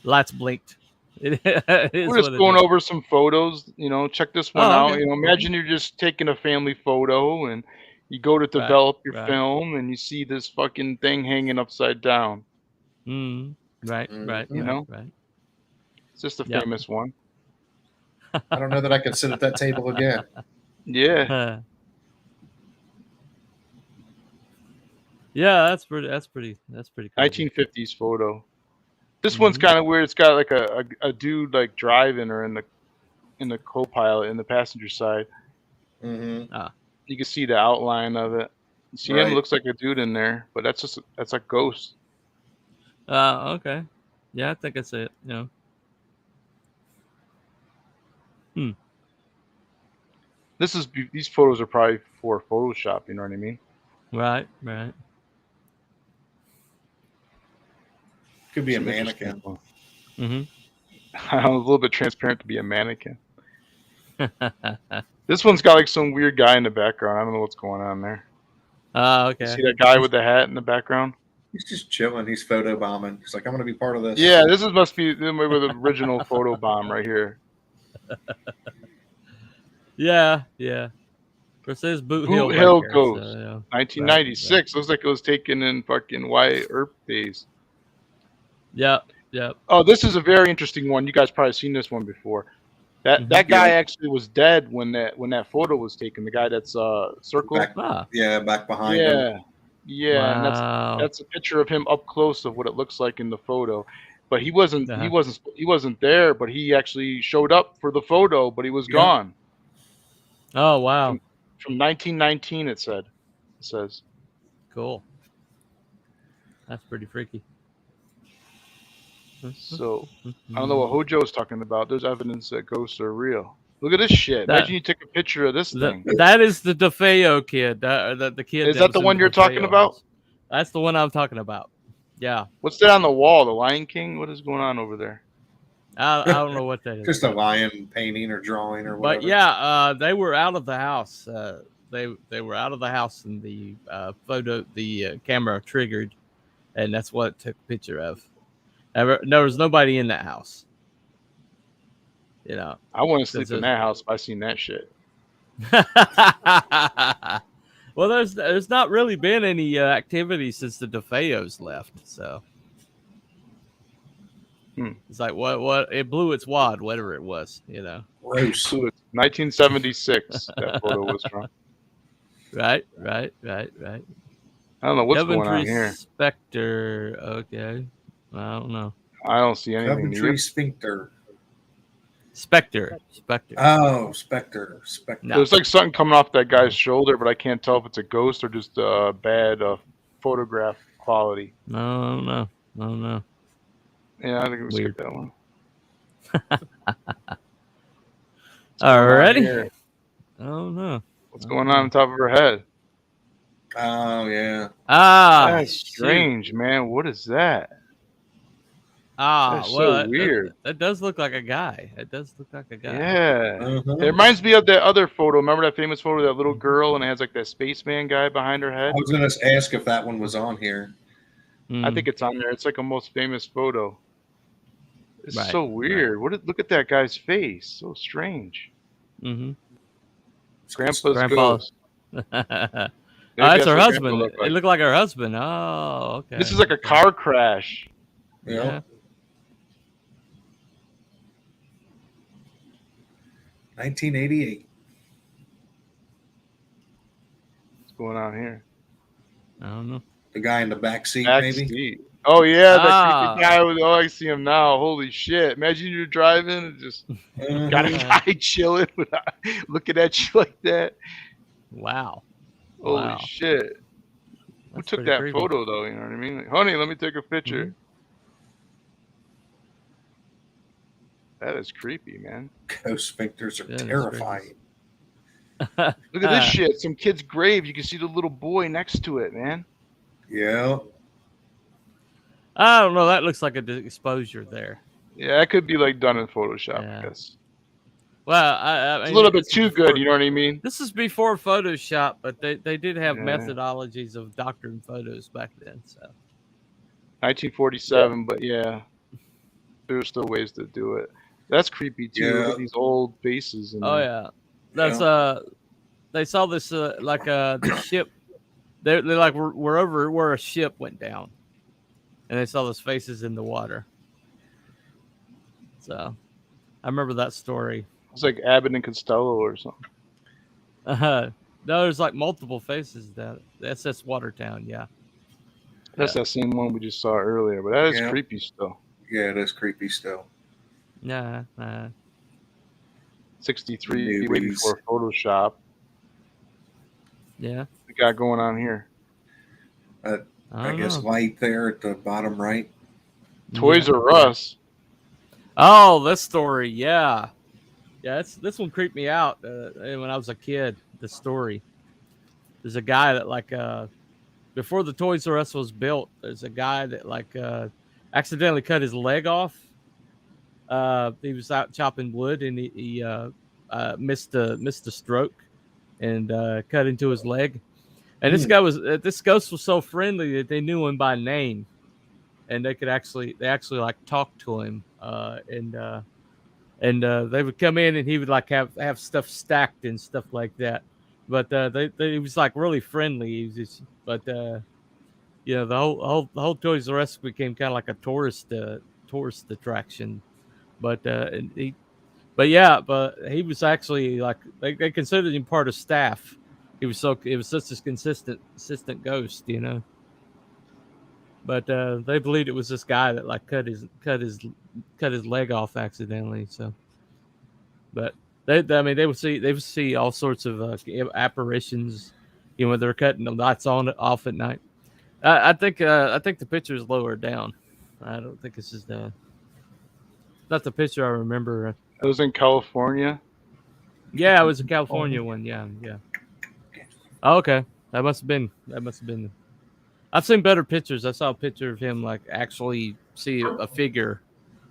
lights blinked. It is We're what just it going is. over some photos. Check this one Oh, out. okay. Imagine you're just taking a family photo and you go to develop your film and you see this fucking thing hanging upside down. Right. You know? Right. It's just a Yep. famous one. I don't know that I could sit at that table again. Yeah. Yeah, that's pretty crazy. 1950s photo. This one's kind of weird. It's got like a dude like driving or in the co-pilot in the passenger side. Mm-hmm. You can see the outline of it. You see him, looks like a dude in there, but that's a ghost. Okay. Yeah, I think I see it. Yeah. These photos are probably for Photoshop. You know what I mean? Right. Could be a mannequin. Mm-hmm. I'm a little bit transparent to be a mannequin. This one's got like some weird guy in the background. I don't know what's going on there. Okay. You see that guy with the hat in the background? He's just chilling. He's photo bombing. He's like, I'm going to be part of this. Yeah, must be the original photo bomb right here. Yeah. It says Boot Hill. Boot Hill there, Ghost. so, yeah. 1996. Right. Looks like it was taken in fucking Wyatt Earp days. Yep. Oh, this is a very interesting one. You guys probably seen this one before. That guy actually was dead when that photo was taken. The guy that's circled. Back behind him. Yeah, and that's a picture of him up close of what it looks like in the photo. But he wasn't there. But he actually showed up for the photo, but he was gone. Oh wow! From 1919, it says. Cool. That's pretty freaky. So I don't know what Hojo's talking about. There's evidence that ghosts are real. Look at this shit. Imagine you took a picture of this thing. That is the DeFeo kid. The kid. Is that the one you're talking about? That's the one I'm talking about. Yeah. What's that on the wall? The Lion King? What is going on over there? I don't know what that is. Just a lion painting or drawing or whatever. But yeah, they were out of the house. They were out of the house, and the camera triggered, and that's what it took a picture of. There was nobody in that house. You know, I want to sleep in that house if I seen that shit. Well, there's not really been any activity since the DeFeos left, so it's like what it blew its wad, whatever it was, you know. Gross. 1976. That photo was from. Right. I don't know what's going on here. Spectre. Okay. I don't know. I don't see anything. Coventry Sphincter. Spectre. Oh, Spectre. No. There's like something coming off that guy's shoulder, but I can't tell if it's a ghost or just bad photograph quality. No. Yeah, I think we skip that one. Alrighty. Oh no. What's going on top of her head? Oh yeah. That's strange, man. What is that? That's well, so weird. That does look like a guy. It does look like a guy. Yeah. Uh-huh. It reminds me of that other photo. Remember that famous photo of that little girl and it has like that spaceman guy behind her head? I was going to ask if that one was on here. I think it's on there. It's like a most famous photo. It's so weird. Look at that guy's face. So strange. Mm-hmm. Grandpa's ghost. That's her husband. It looked like her husband. Oh, okay. This is like a car crash. Yeah. 1988. What's going on here? I don't know. The guy in the back seat, maybe? Oh, yeah. That creepy guy. Oh, I see him now. Holy shit. Imagine you're driving and just got a guy chilling looking at you like that. Wow. Holy shit. Who took that photo, though? You know what I mean? Like, honey, let me take a picture. Mm-hmm. That is creepy, man. Ghost sphincters are terrifying. Look at this shit. Some kid's grave. You can see the little boy next to it, man. Yeah. I don't know. That looks like a exposure there. Yeah, that could be like done in Photoshop, I guess. Well, it's a little bit too good. You know what I mean? This is before Photoshop, but they did have methodologies of doctoring photos back then. So 1947, but yeah, there's still ways to do it. That's creepy too. Look at these old faces. Yeah, that's they saw this like the ship. They're like we're over where a ship went down. and they saw those faces in the water. So I remember that story. It's like Abbott and Costello or something. No, there's like multiple faces. That the SS Watertown, yeah. That's that same one we just saw earlier, but that is Yeah. creepy still. Yeah, it is creepy still. Nah. 63 way Movies. before Photoshop. Yeah. We got going on here. I guess light there at the bottom right. Toys R Us. Oh, this story, yeah. Yeah, this one creeped me out when I was a kid. The story. There's a guy that like before the Toys R Us was built. There's a guy that like accidentally cut his leg off. He was out chopping wood and he missed a stroke and cut into his leg. And this ghost was so friendly that they knew him by name, and they actually like talk to him. And they would come in and he would like have stuff stacked and stuff like that. But he was like really friendly. He was just, but the whole Toys R Us became kind of like a tourist attraction. But he was actually like they considered him part of staff. It was such a consistent ghost, you know. But they believed it was this guy that like cut his leg off accidentally. So, but they would see all sorts of apparitions, you know, when they're cutting the lights off at night. I think the picture is lower down. I don't think this is not the picture I remember. It was in California. Yeah, it was a California one. Yeah. Oh, okay, that must have been. I've seen better pictures. I saw a picture of him like actually see a figure,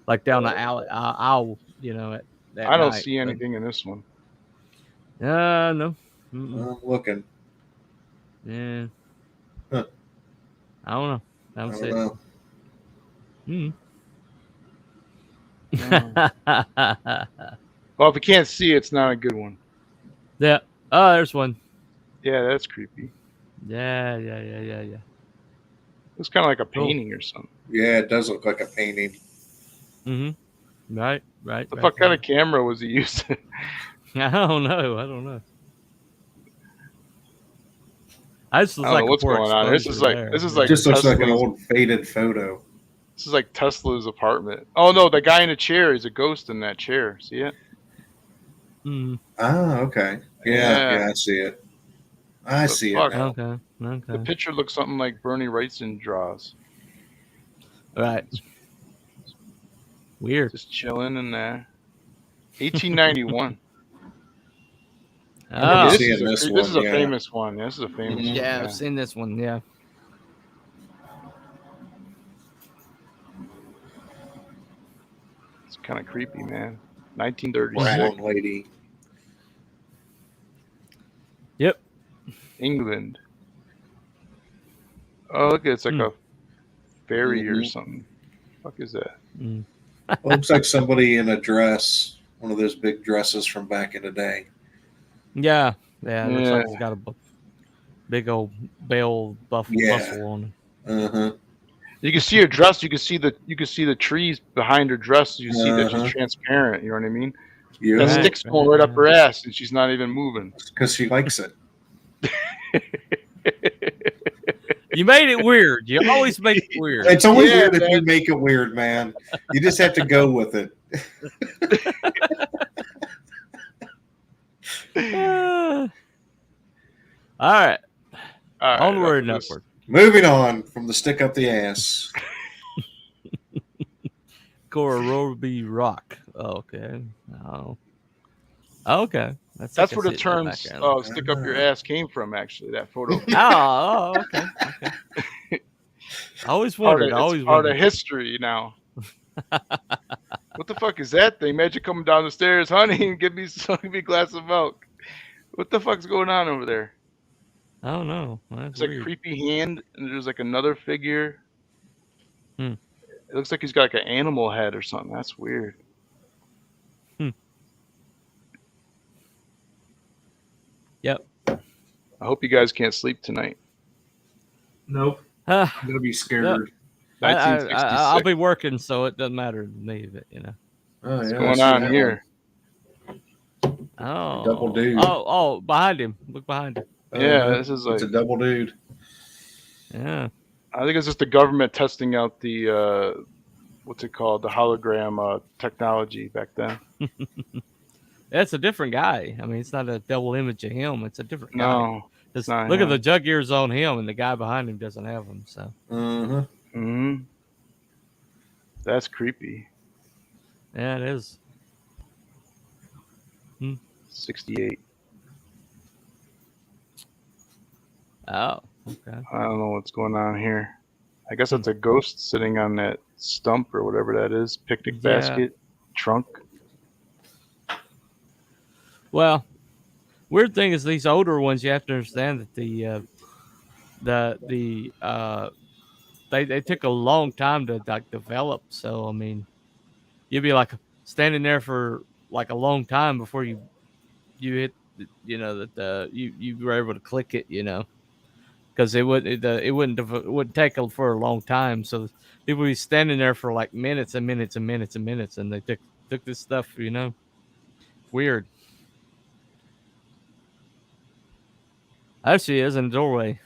like down the aisle. You know, I don't see anything in this one. No. I'm looking. Yeah. Huh. I don't know. I don't see it. Well, if you can't see it, it's not a good one. Yeah. Oh, there's one. Yeah, that's creepy. Yeah. It's kind of like a painting or something. Yeah, it does look like a painting. Mm-hmm. Right. The fuck kind of camera was he using? I don't know. I just don't know what's going on. This is like It just looks like an old faded photo. This is like Tesla's apartment. Oh no, the guy in the chair is a ghost in that chair. See it? Ah, okay. Yeah, I see it. I see it now. Okay. The picture looks something like Bernie Wrightson draws. Right. Weird. Just chilling in there. 1891. Oh, this is a famous one. This is a famous one. Yeah, I've seen this one. Yeah. It's kind of creepy, man. 1936. Brown lady. Yep. England. Oh, look, it's like a fairy or something. What the fuck is that? It looks like somebody in a dress, one of those big dresses from back in the day. Yeah. It looks like he's got a big old bustle on it. You can see her dress. You can see the trees behind her dress. You can see that she's transparent. You know what I mean? Yeah. That stick's going right up her ass, and she's not even moving. Because she likes it. You made it weird. You always make it weird. It's only weird if you make it weird, man. You just have to go with it. All right. Onward and upward. Moving on from the stick up the ass. Cororobi Rock. Okay. Oh. Okay. That's where the term "stick up your ass" came from. Actually, that photo. Okay. I always wondered. It's part of history now. What the fuck is that thing? Imagine coming down the stairs, honey, and give me a glass of milk. What the fuck's going on over there? I don't know. It's like a creepy hand, and there's like another figure. It looks like he's got like an animal head or something. That's weird. Yep. I hope you guys can't sleep tonight. Nope. I'm gonna be scared. I'll be working, so it doesn't matter to me. But Oh, What's yeah, going on here? Oh, double dude. Oh, behind him. Look behind him. Yeah, this is it's like a double dude. Yeah. I think it's just the government testing out the what's it called, the hologram technology back then. That's a different guy. I mean, it's not a double image of him. It's a different guy. No, Just not look at him. the jug ears on him, and the guy behind him doesn't have them. So. That's creepy. Yeah, it is. 68. Oh, okay. I don't know what's going on here. I guess it's a ghost sitting on that stump or whatever that is. Picnic basket, trunk. Well, weird thing is these older ones. You have to understand that they took a long time to like develop. So I mean, you'd be like standing there for like a long time before you hit that you were able to click it. Because it wouldn't take for a long time. So people would be standing there for like minutes and minutes and minutes and minutes, and they took this stuff. Weird. There she is in the doorway.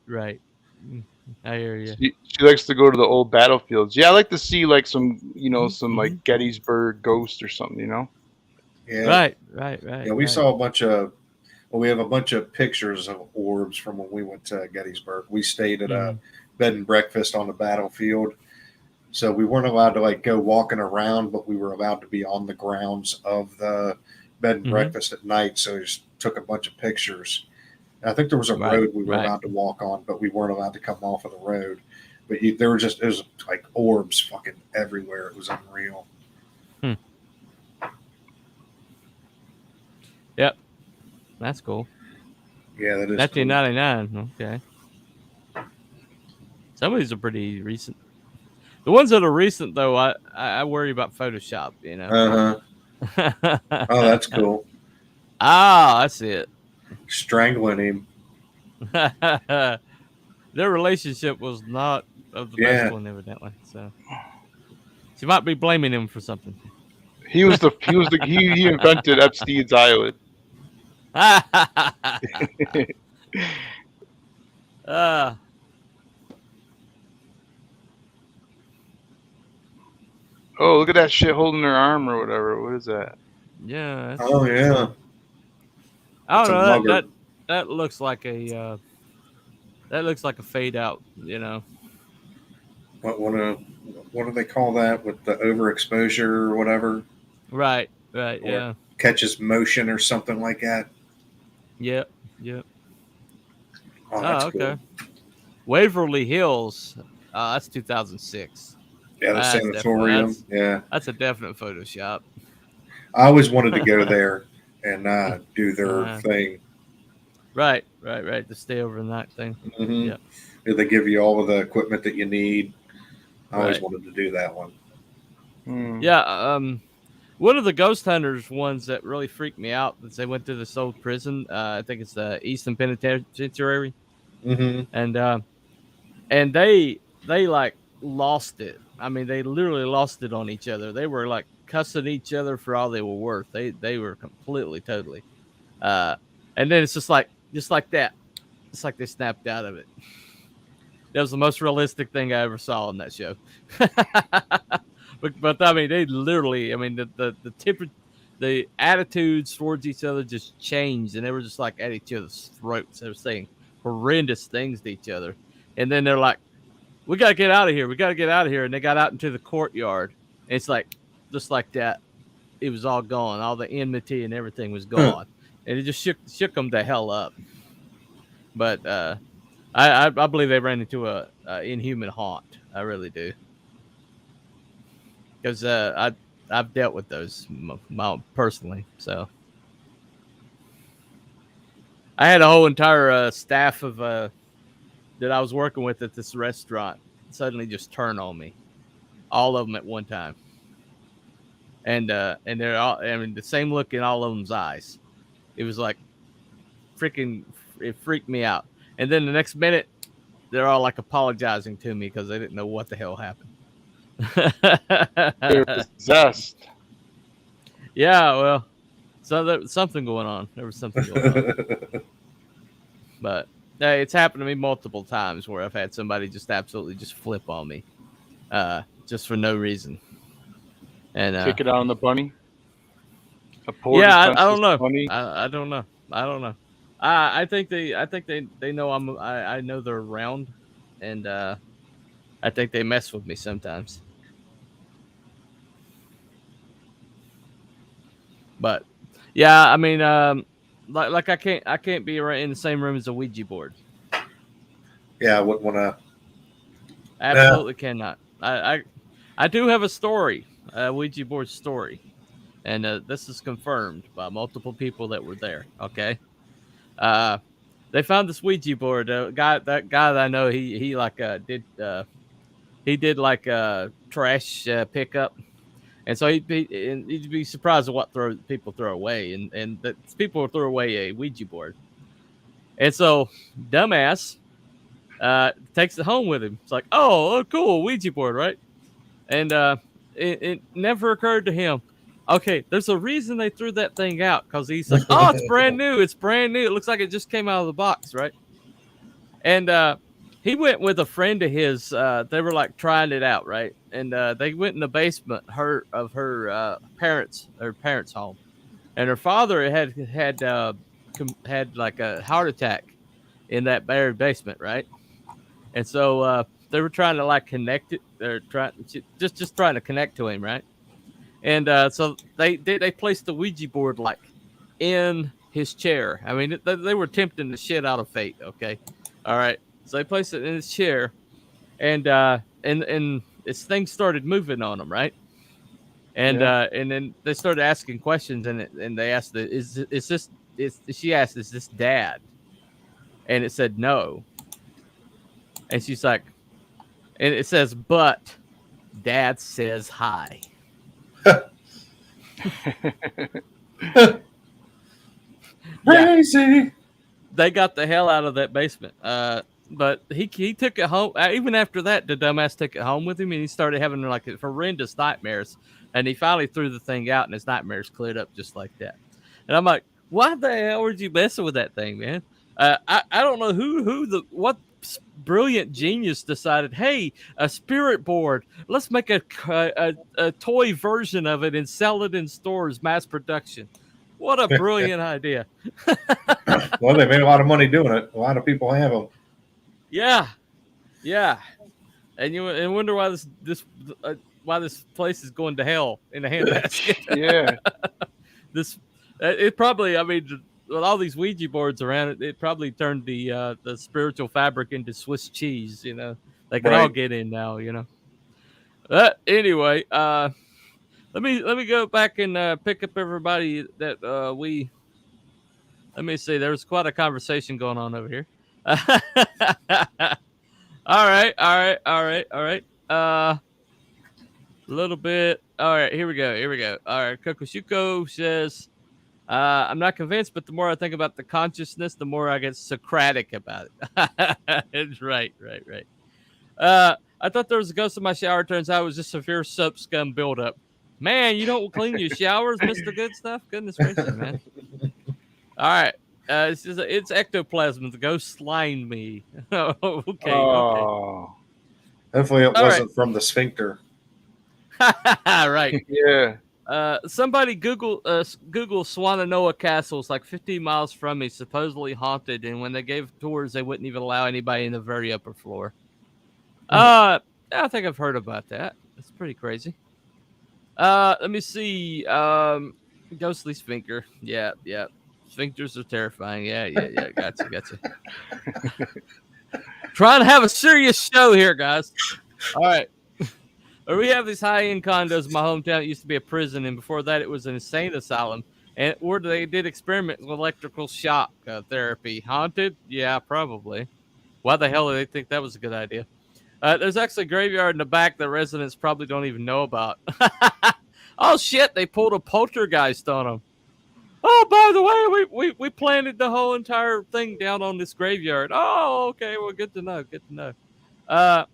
Right. I hear you. She likes to go to the old battlefields. Yeah, I like to see like some like Gettysburg ghost or something. Yeah. Right. Yeah, we saw a bunch of. Well, we have a bunch of pictures of orbs from when we went to Gettysburg. We stayed at a bed and breakfast on the battlefield, so we weren't allowed to like go walking around, but we were allowed to be on the grounds of the bed and breakfast at night. So we just took a bunch of pictures. I think there was a road we were allowed to walk on, but we weren't allowed to come off of the road. But it was like orbs fucking everywhere. It was unreal. Yep. That's cool. Yeah, that is 1999. Cool. Okay. Some of these are pretty recent. The ones that are recent, though, I worry about Photoshop, Oh, that's cool. I see it. Strangling him. Their relationship was not of the best one, evidently. So she might be blaming him for something. He invented Epstein's Island. Oh, look at that shit holding her arm or whatever. What is that? Yeah. Oh yeah. I don't know. That looks like a fade out. What do they call that with the overexposure or whatever? Right. Or Yeah. Catches motion or something like that. Yep. Oh, that's okay. Cool. Waverly Hills. That's 2006. Yeah, the sanatorium. That's a definite Photoshop. I always wanted to go there and do their thing. Right. To stay overnight thing. Mm-hmm. Yeah. They give you all of the equipment that you need. I always wanted to do that one. Yeah. One of the ghost hunters ones that really freaked me out is they went to this old prison. I think it's the Easton Penitentiary. Mm-hmm. And they like lost it. I mean, they literally lost it on each other. They were like cussing each other for all they were worth. They were completely, totally. And then it's just like that. It's like they snapped out of it. That was the most realistic thing I ever saw on that show. but I mean, they literally. I mean, the attitudes towards each other just changed, and they were just like at each other's throats. They were saying horrendous things to each other, and then they're like, "We gotta get out of here. We gotta get out of here." And they got out into the courtyard. And it's like just like that. It was all gone. All the enmity and everything was gone, and it just shook them the hell up. But I believe they ran into a inhuman haunt. I really do, because I've dealt with those personally. So I had a whole entire staff of that I was working with at this restaurant suddenly just turn on me, all of them at one time. and they're all, I mean, the same look in all of them's eyes. It was like freaking, it freaked me out. And then the next minute, they're all like apologizing to me because they didn't know what the hell happened. They're possessed. Yeah, well, so there was something going on. There was something going on. But it's happened to me multiple times where I've had somebody just absolutely just flip on me, just for no reason. And take it out on the bunny. Yeah, I don't know. I don't know. I don't know. I think they know I know they're around, and I think they mess with me sometimes. But yeah, I mean, like I can't be right in the same room as a Ouija board. Yeah, I wouldn't want to. Absolutely cannot. I do have a story, a Ouija board story, and this is confirmed by multiple people that were there. Okay, they found this Ouija board. That guy that I know, he did like a trash pickup. And so you'd be surprised at what people throw away, and that people will throw away a Ouija board. And so, dumbass takes it home with him. It's like, oh, cool, Ouija board, right? And it never occurred to him, okay, there's a reason they threw that thing out, because he's like, oh, it's brand new. It's brand new. It looks like it just came out of the box, right? And he went with a friend of his. They were like trying it out, right? And they went in the basement of her parents' home, and her father had like a heart attack in that buried basement, right? And so they were trying to like connect it. They're just trying to connect to him, right? And so they placed the Ouija board like in his chair. I mean, they were tempting the shit out of fate. Okay, all right. So they placed it in his chair, and this thing started moving on him, right? And and then they started asking questions, and they asked, she asked, is this Dad? And it said no. And she's like, and it says, but Dad says hi. Crazy. Yeah. They got the hell out of that basement. But he took it home. Even after that, the dumbass took it home with him, and he started having like horrendous nightmares. And he finally threw the thing out, and his nightmares cleared up just like that. And I'm like, why the hell were you messing with that thing, man? I don't know what brilliant genius decided, hey, a spirit board, let's make a toy version of it and sell it in stores, mass production. What a brilliant idea. Well, they made a lot of money doing it. A lot of people have them. Yeah. And you wonder why this place is going to hell in a handbasket. Yeah. It probably, I mean, with all these Ouija boards around, it probably turned the spiritual fabric into Swiss cheese. You know, they can all get in now. You know. But anyway, let me go back and pick up everybody that Let me see. There's quite a conversation going on over here. All right. A little bit. All right, here we go. All right, Kokushuko says, I'm not convinced, but the more I think about the consciousness, the more I get Socratic about it. It's right. I thought there was a ghost in my shower. Turns out it was just severe soap scum buildup. Man, you don't clean your showers, Mr. Good Stuff? Goodness gracious, man. All right. It's ectoplasm. The ghost slimed me. Okay. Hopefully it wasn't from the sphincter. Right. Yeah. Somebody Google Swananoa Castle. It's like 15 miles from me, supposedly haunted. And when they gave tours, they wouldn't even allow anybody in the very upper floor. I think I've heard about that. It's pretty crazy. Let me see. Ghostly sphincter. Yeah. Sphincters are terrifying. Yeah. Gotcha. Trying to have a serious show here, guys. All right. We have these high-end condos in my hometown. It used to be a prison, and before that, it was an insane asylum. And where they did experiments with electrical shock therapy. Haunted? Yeah, probably. Why the hell do they think that was a good idea? There's actually a graveyard in the back that residents probably don't even know about. Oh shit! They pulled a poltergeist on them. Oh, by the way, we planted the whole entire thing down on this graveyard. Oh, okay. Well, good to know. Good to know.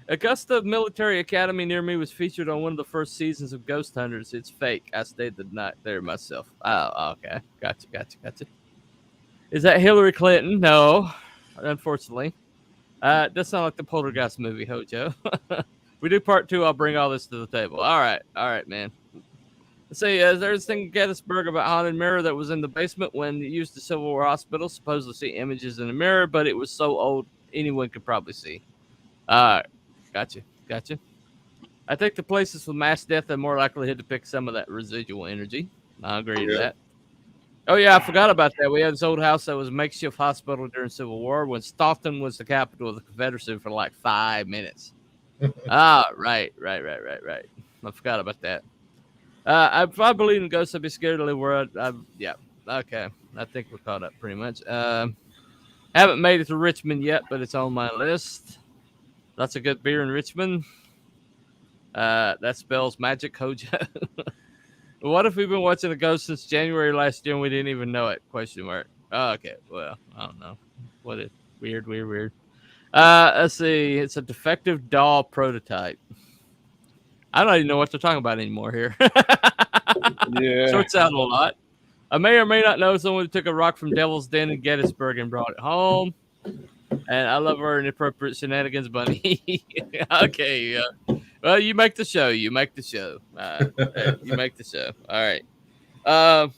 Augusta Military Academy near me was featured on one of the first seasons of Ghost Hunters. It's fake. I stayed the night there myself. Oh, okay. Gotcha. Is that Hillary Clinton? No, unfortunately. It does sound like the Poltergeist movie, Hojo. We do part 2. I'll bring all this to the table. All right, man. Let's see. There's a thing in Gettysburg about haunted mirror that was in the basement when you used the Civil War hospital. Supposedly see images in the mirror, but it was so old anyone could probably see. Gotcha. I think the places with mass death have more likelihood to pick some of that residual energy. I agree to that. Oh, yeah, I forgot about that. We had this old house that was a makeshift hospital during Civil War when Staunton was the capital of the Confederacy for like 5 minutes. Right. I forgot about that. If I believe in ghosts, I'd be scared to live where yeah. Okay. I think we're caught up pretty much. Haven't made it to Richmond yet, but it's on my list. Lots of good beer in Richmond. That spells magic, Hojo. What if we've been watching a ghost since January last year and we didn't even know it? ? Oh, okay. Well, I don't know. What is weird. Let's see. It's a defective doll prototype. I don't even know what they're talking about anymore here. Yeah. Sorts out a lot. I may or may not know someone who took a rock from Devil's Den in Gettysburg and brought it home. And I love her inappropriate shenanigans, Bunny. Okay. Well, you make the show. You make the show. All right.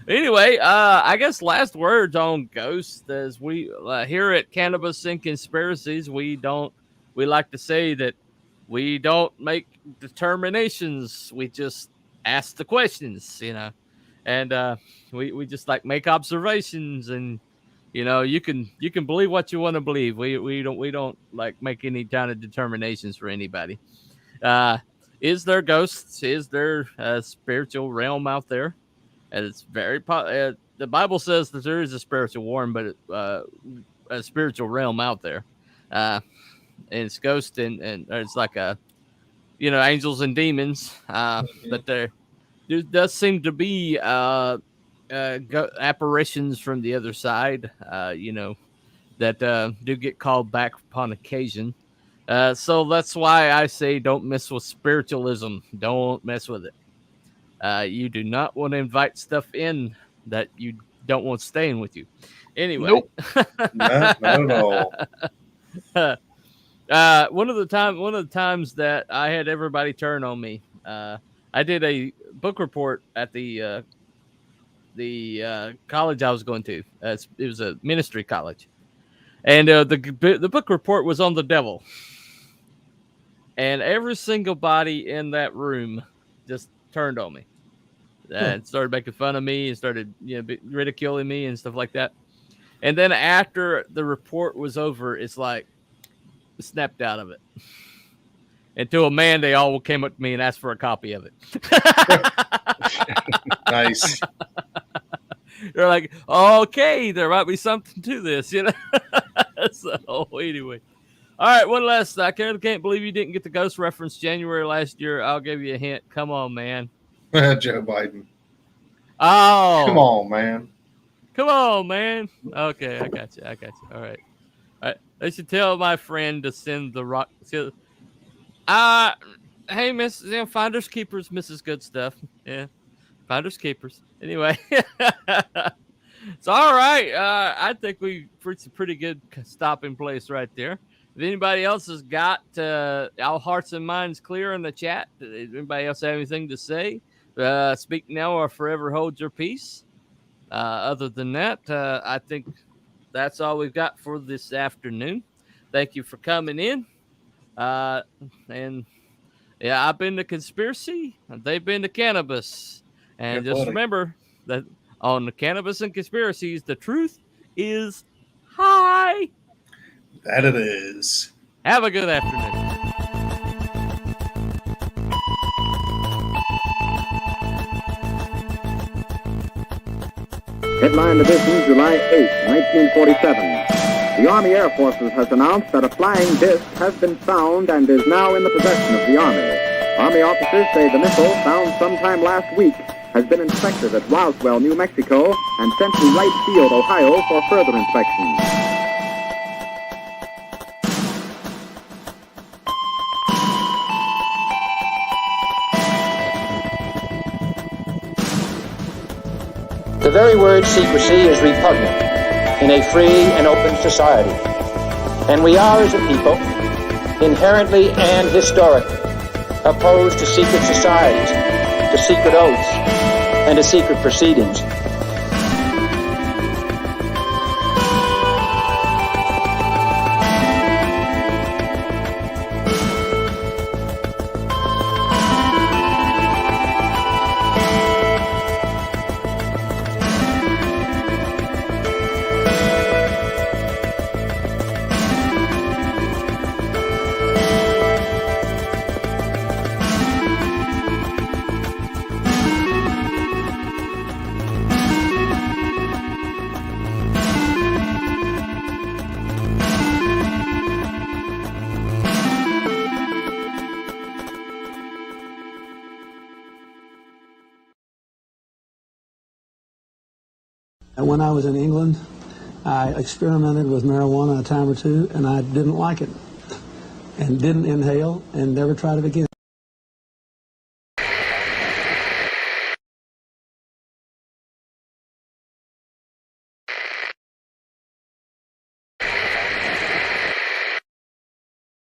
Anyway, I guess last words on ghosts as we here at Cannabis and Conspiracies, we like to say that we don't make determinations. We just ask the questions, and we just like make observations, and you can believe what you want to believe. We don't like make any kind of determinations for anybody. Is there ghosts? Is there a spiritual realm out there? And it's very the Bible says that there is a spiritual realm, but a spiritual realm out there, and it's ghosts and it's like angels and demons. But there does seem to be apparitions from the other side, that do get called back upon occasion. So that's why I say don't mess with spiritualism. Don't mess with it. You do not want to invite stuff in that you don't want staying with you. Anyway. Nope. Not at all. One of the times that I had everybody turn on me, I did a book report at the college I was going to. It was a ministry college, and the book report was on the devil, and every single body in that room just turned on me and started making fun of me and started ridiculing me and stuff like that. And then after the report was over, it's like snapped out of it. And to a man, they all came up to me and asked for a copy of it. Nice. They're like, okay, there might be something to this, So anyway. All right, one last. I can't believe you didn't get the ghost reference January last year. I'll give you a hint. Come on, man. Joe Biden. Oh. Come on, man. Okay, I got you. All right. I should tell my friend to send the rock. Hey, Miss, finders keepers, Mrs. Good Stuff. Yeah, finders keepers. Anyway, it's all right. I think we reached a pretty good stopping place right there. If anybody else has got our hearts and minds clear in the chat, anybody else have anything to say? Speak now or forever hold your peace. Other than that, I think that's all we've got for this afternoon. Thank you for coming in. And yeah, I've been to Conspiracy, and they've been to Cannabis. And just remember that on the Cannabis and Conspiracies, the truth is high. That it is. Have a good afternoon. Headline edition, July 8, 1947. The Army Air Forces has announced that a flying disc has been found and is now in the possession of the Army. Army officers say the missile, found sometime last week, has been inspected at Roswell, New Mexico, and sent to Wright Field, Ohio, for further inspection. The very word secrecy is repugnant in a free and open society. And we are, as a people, inherently and historically opposed to secret societies, to secret oaths, and to secret proceedings. When I was in England, I experimented with marijuana a time or two, and I didn't like it, and didn't inhale, and never tried it again.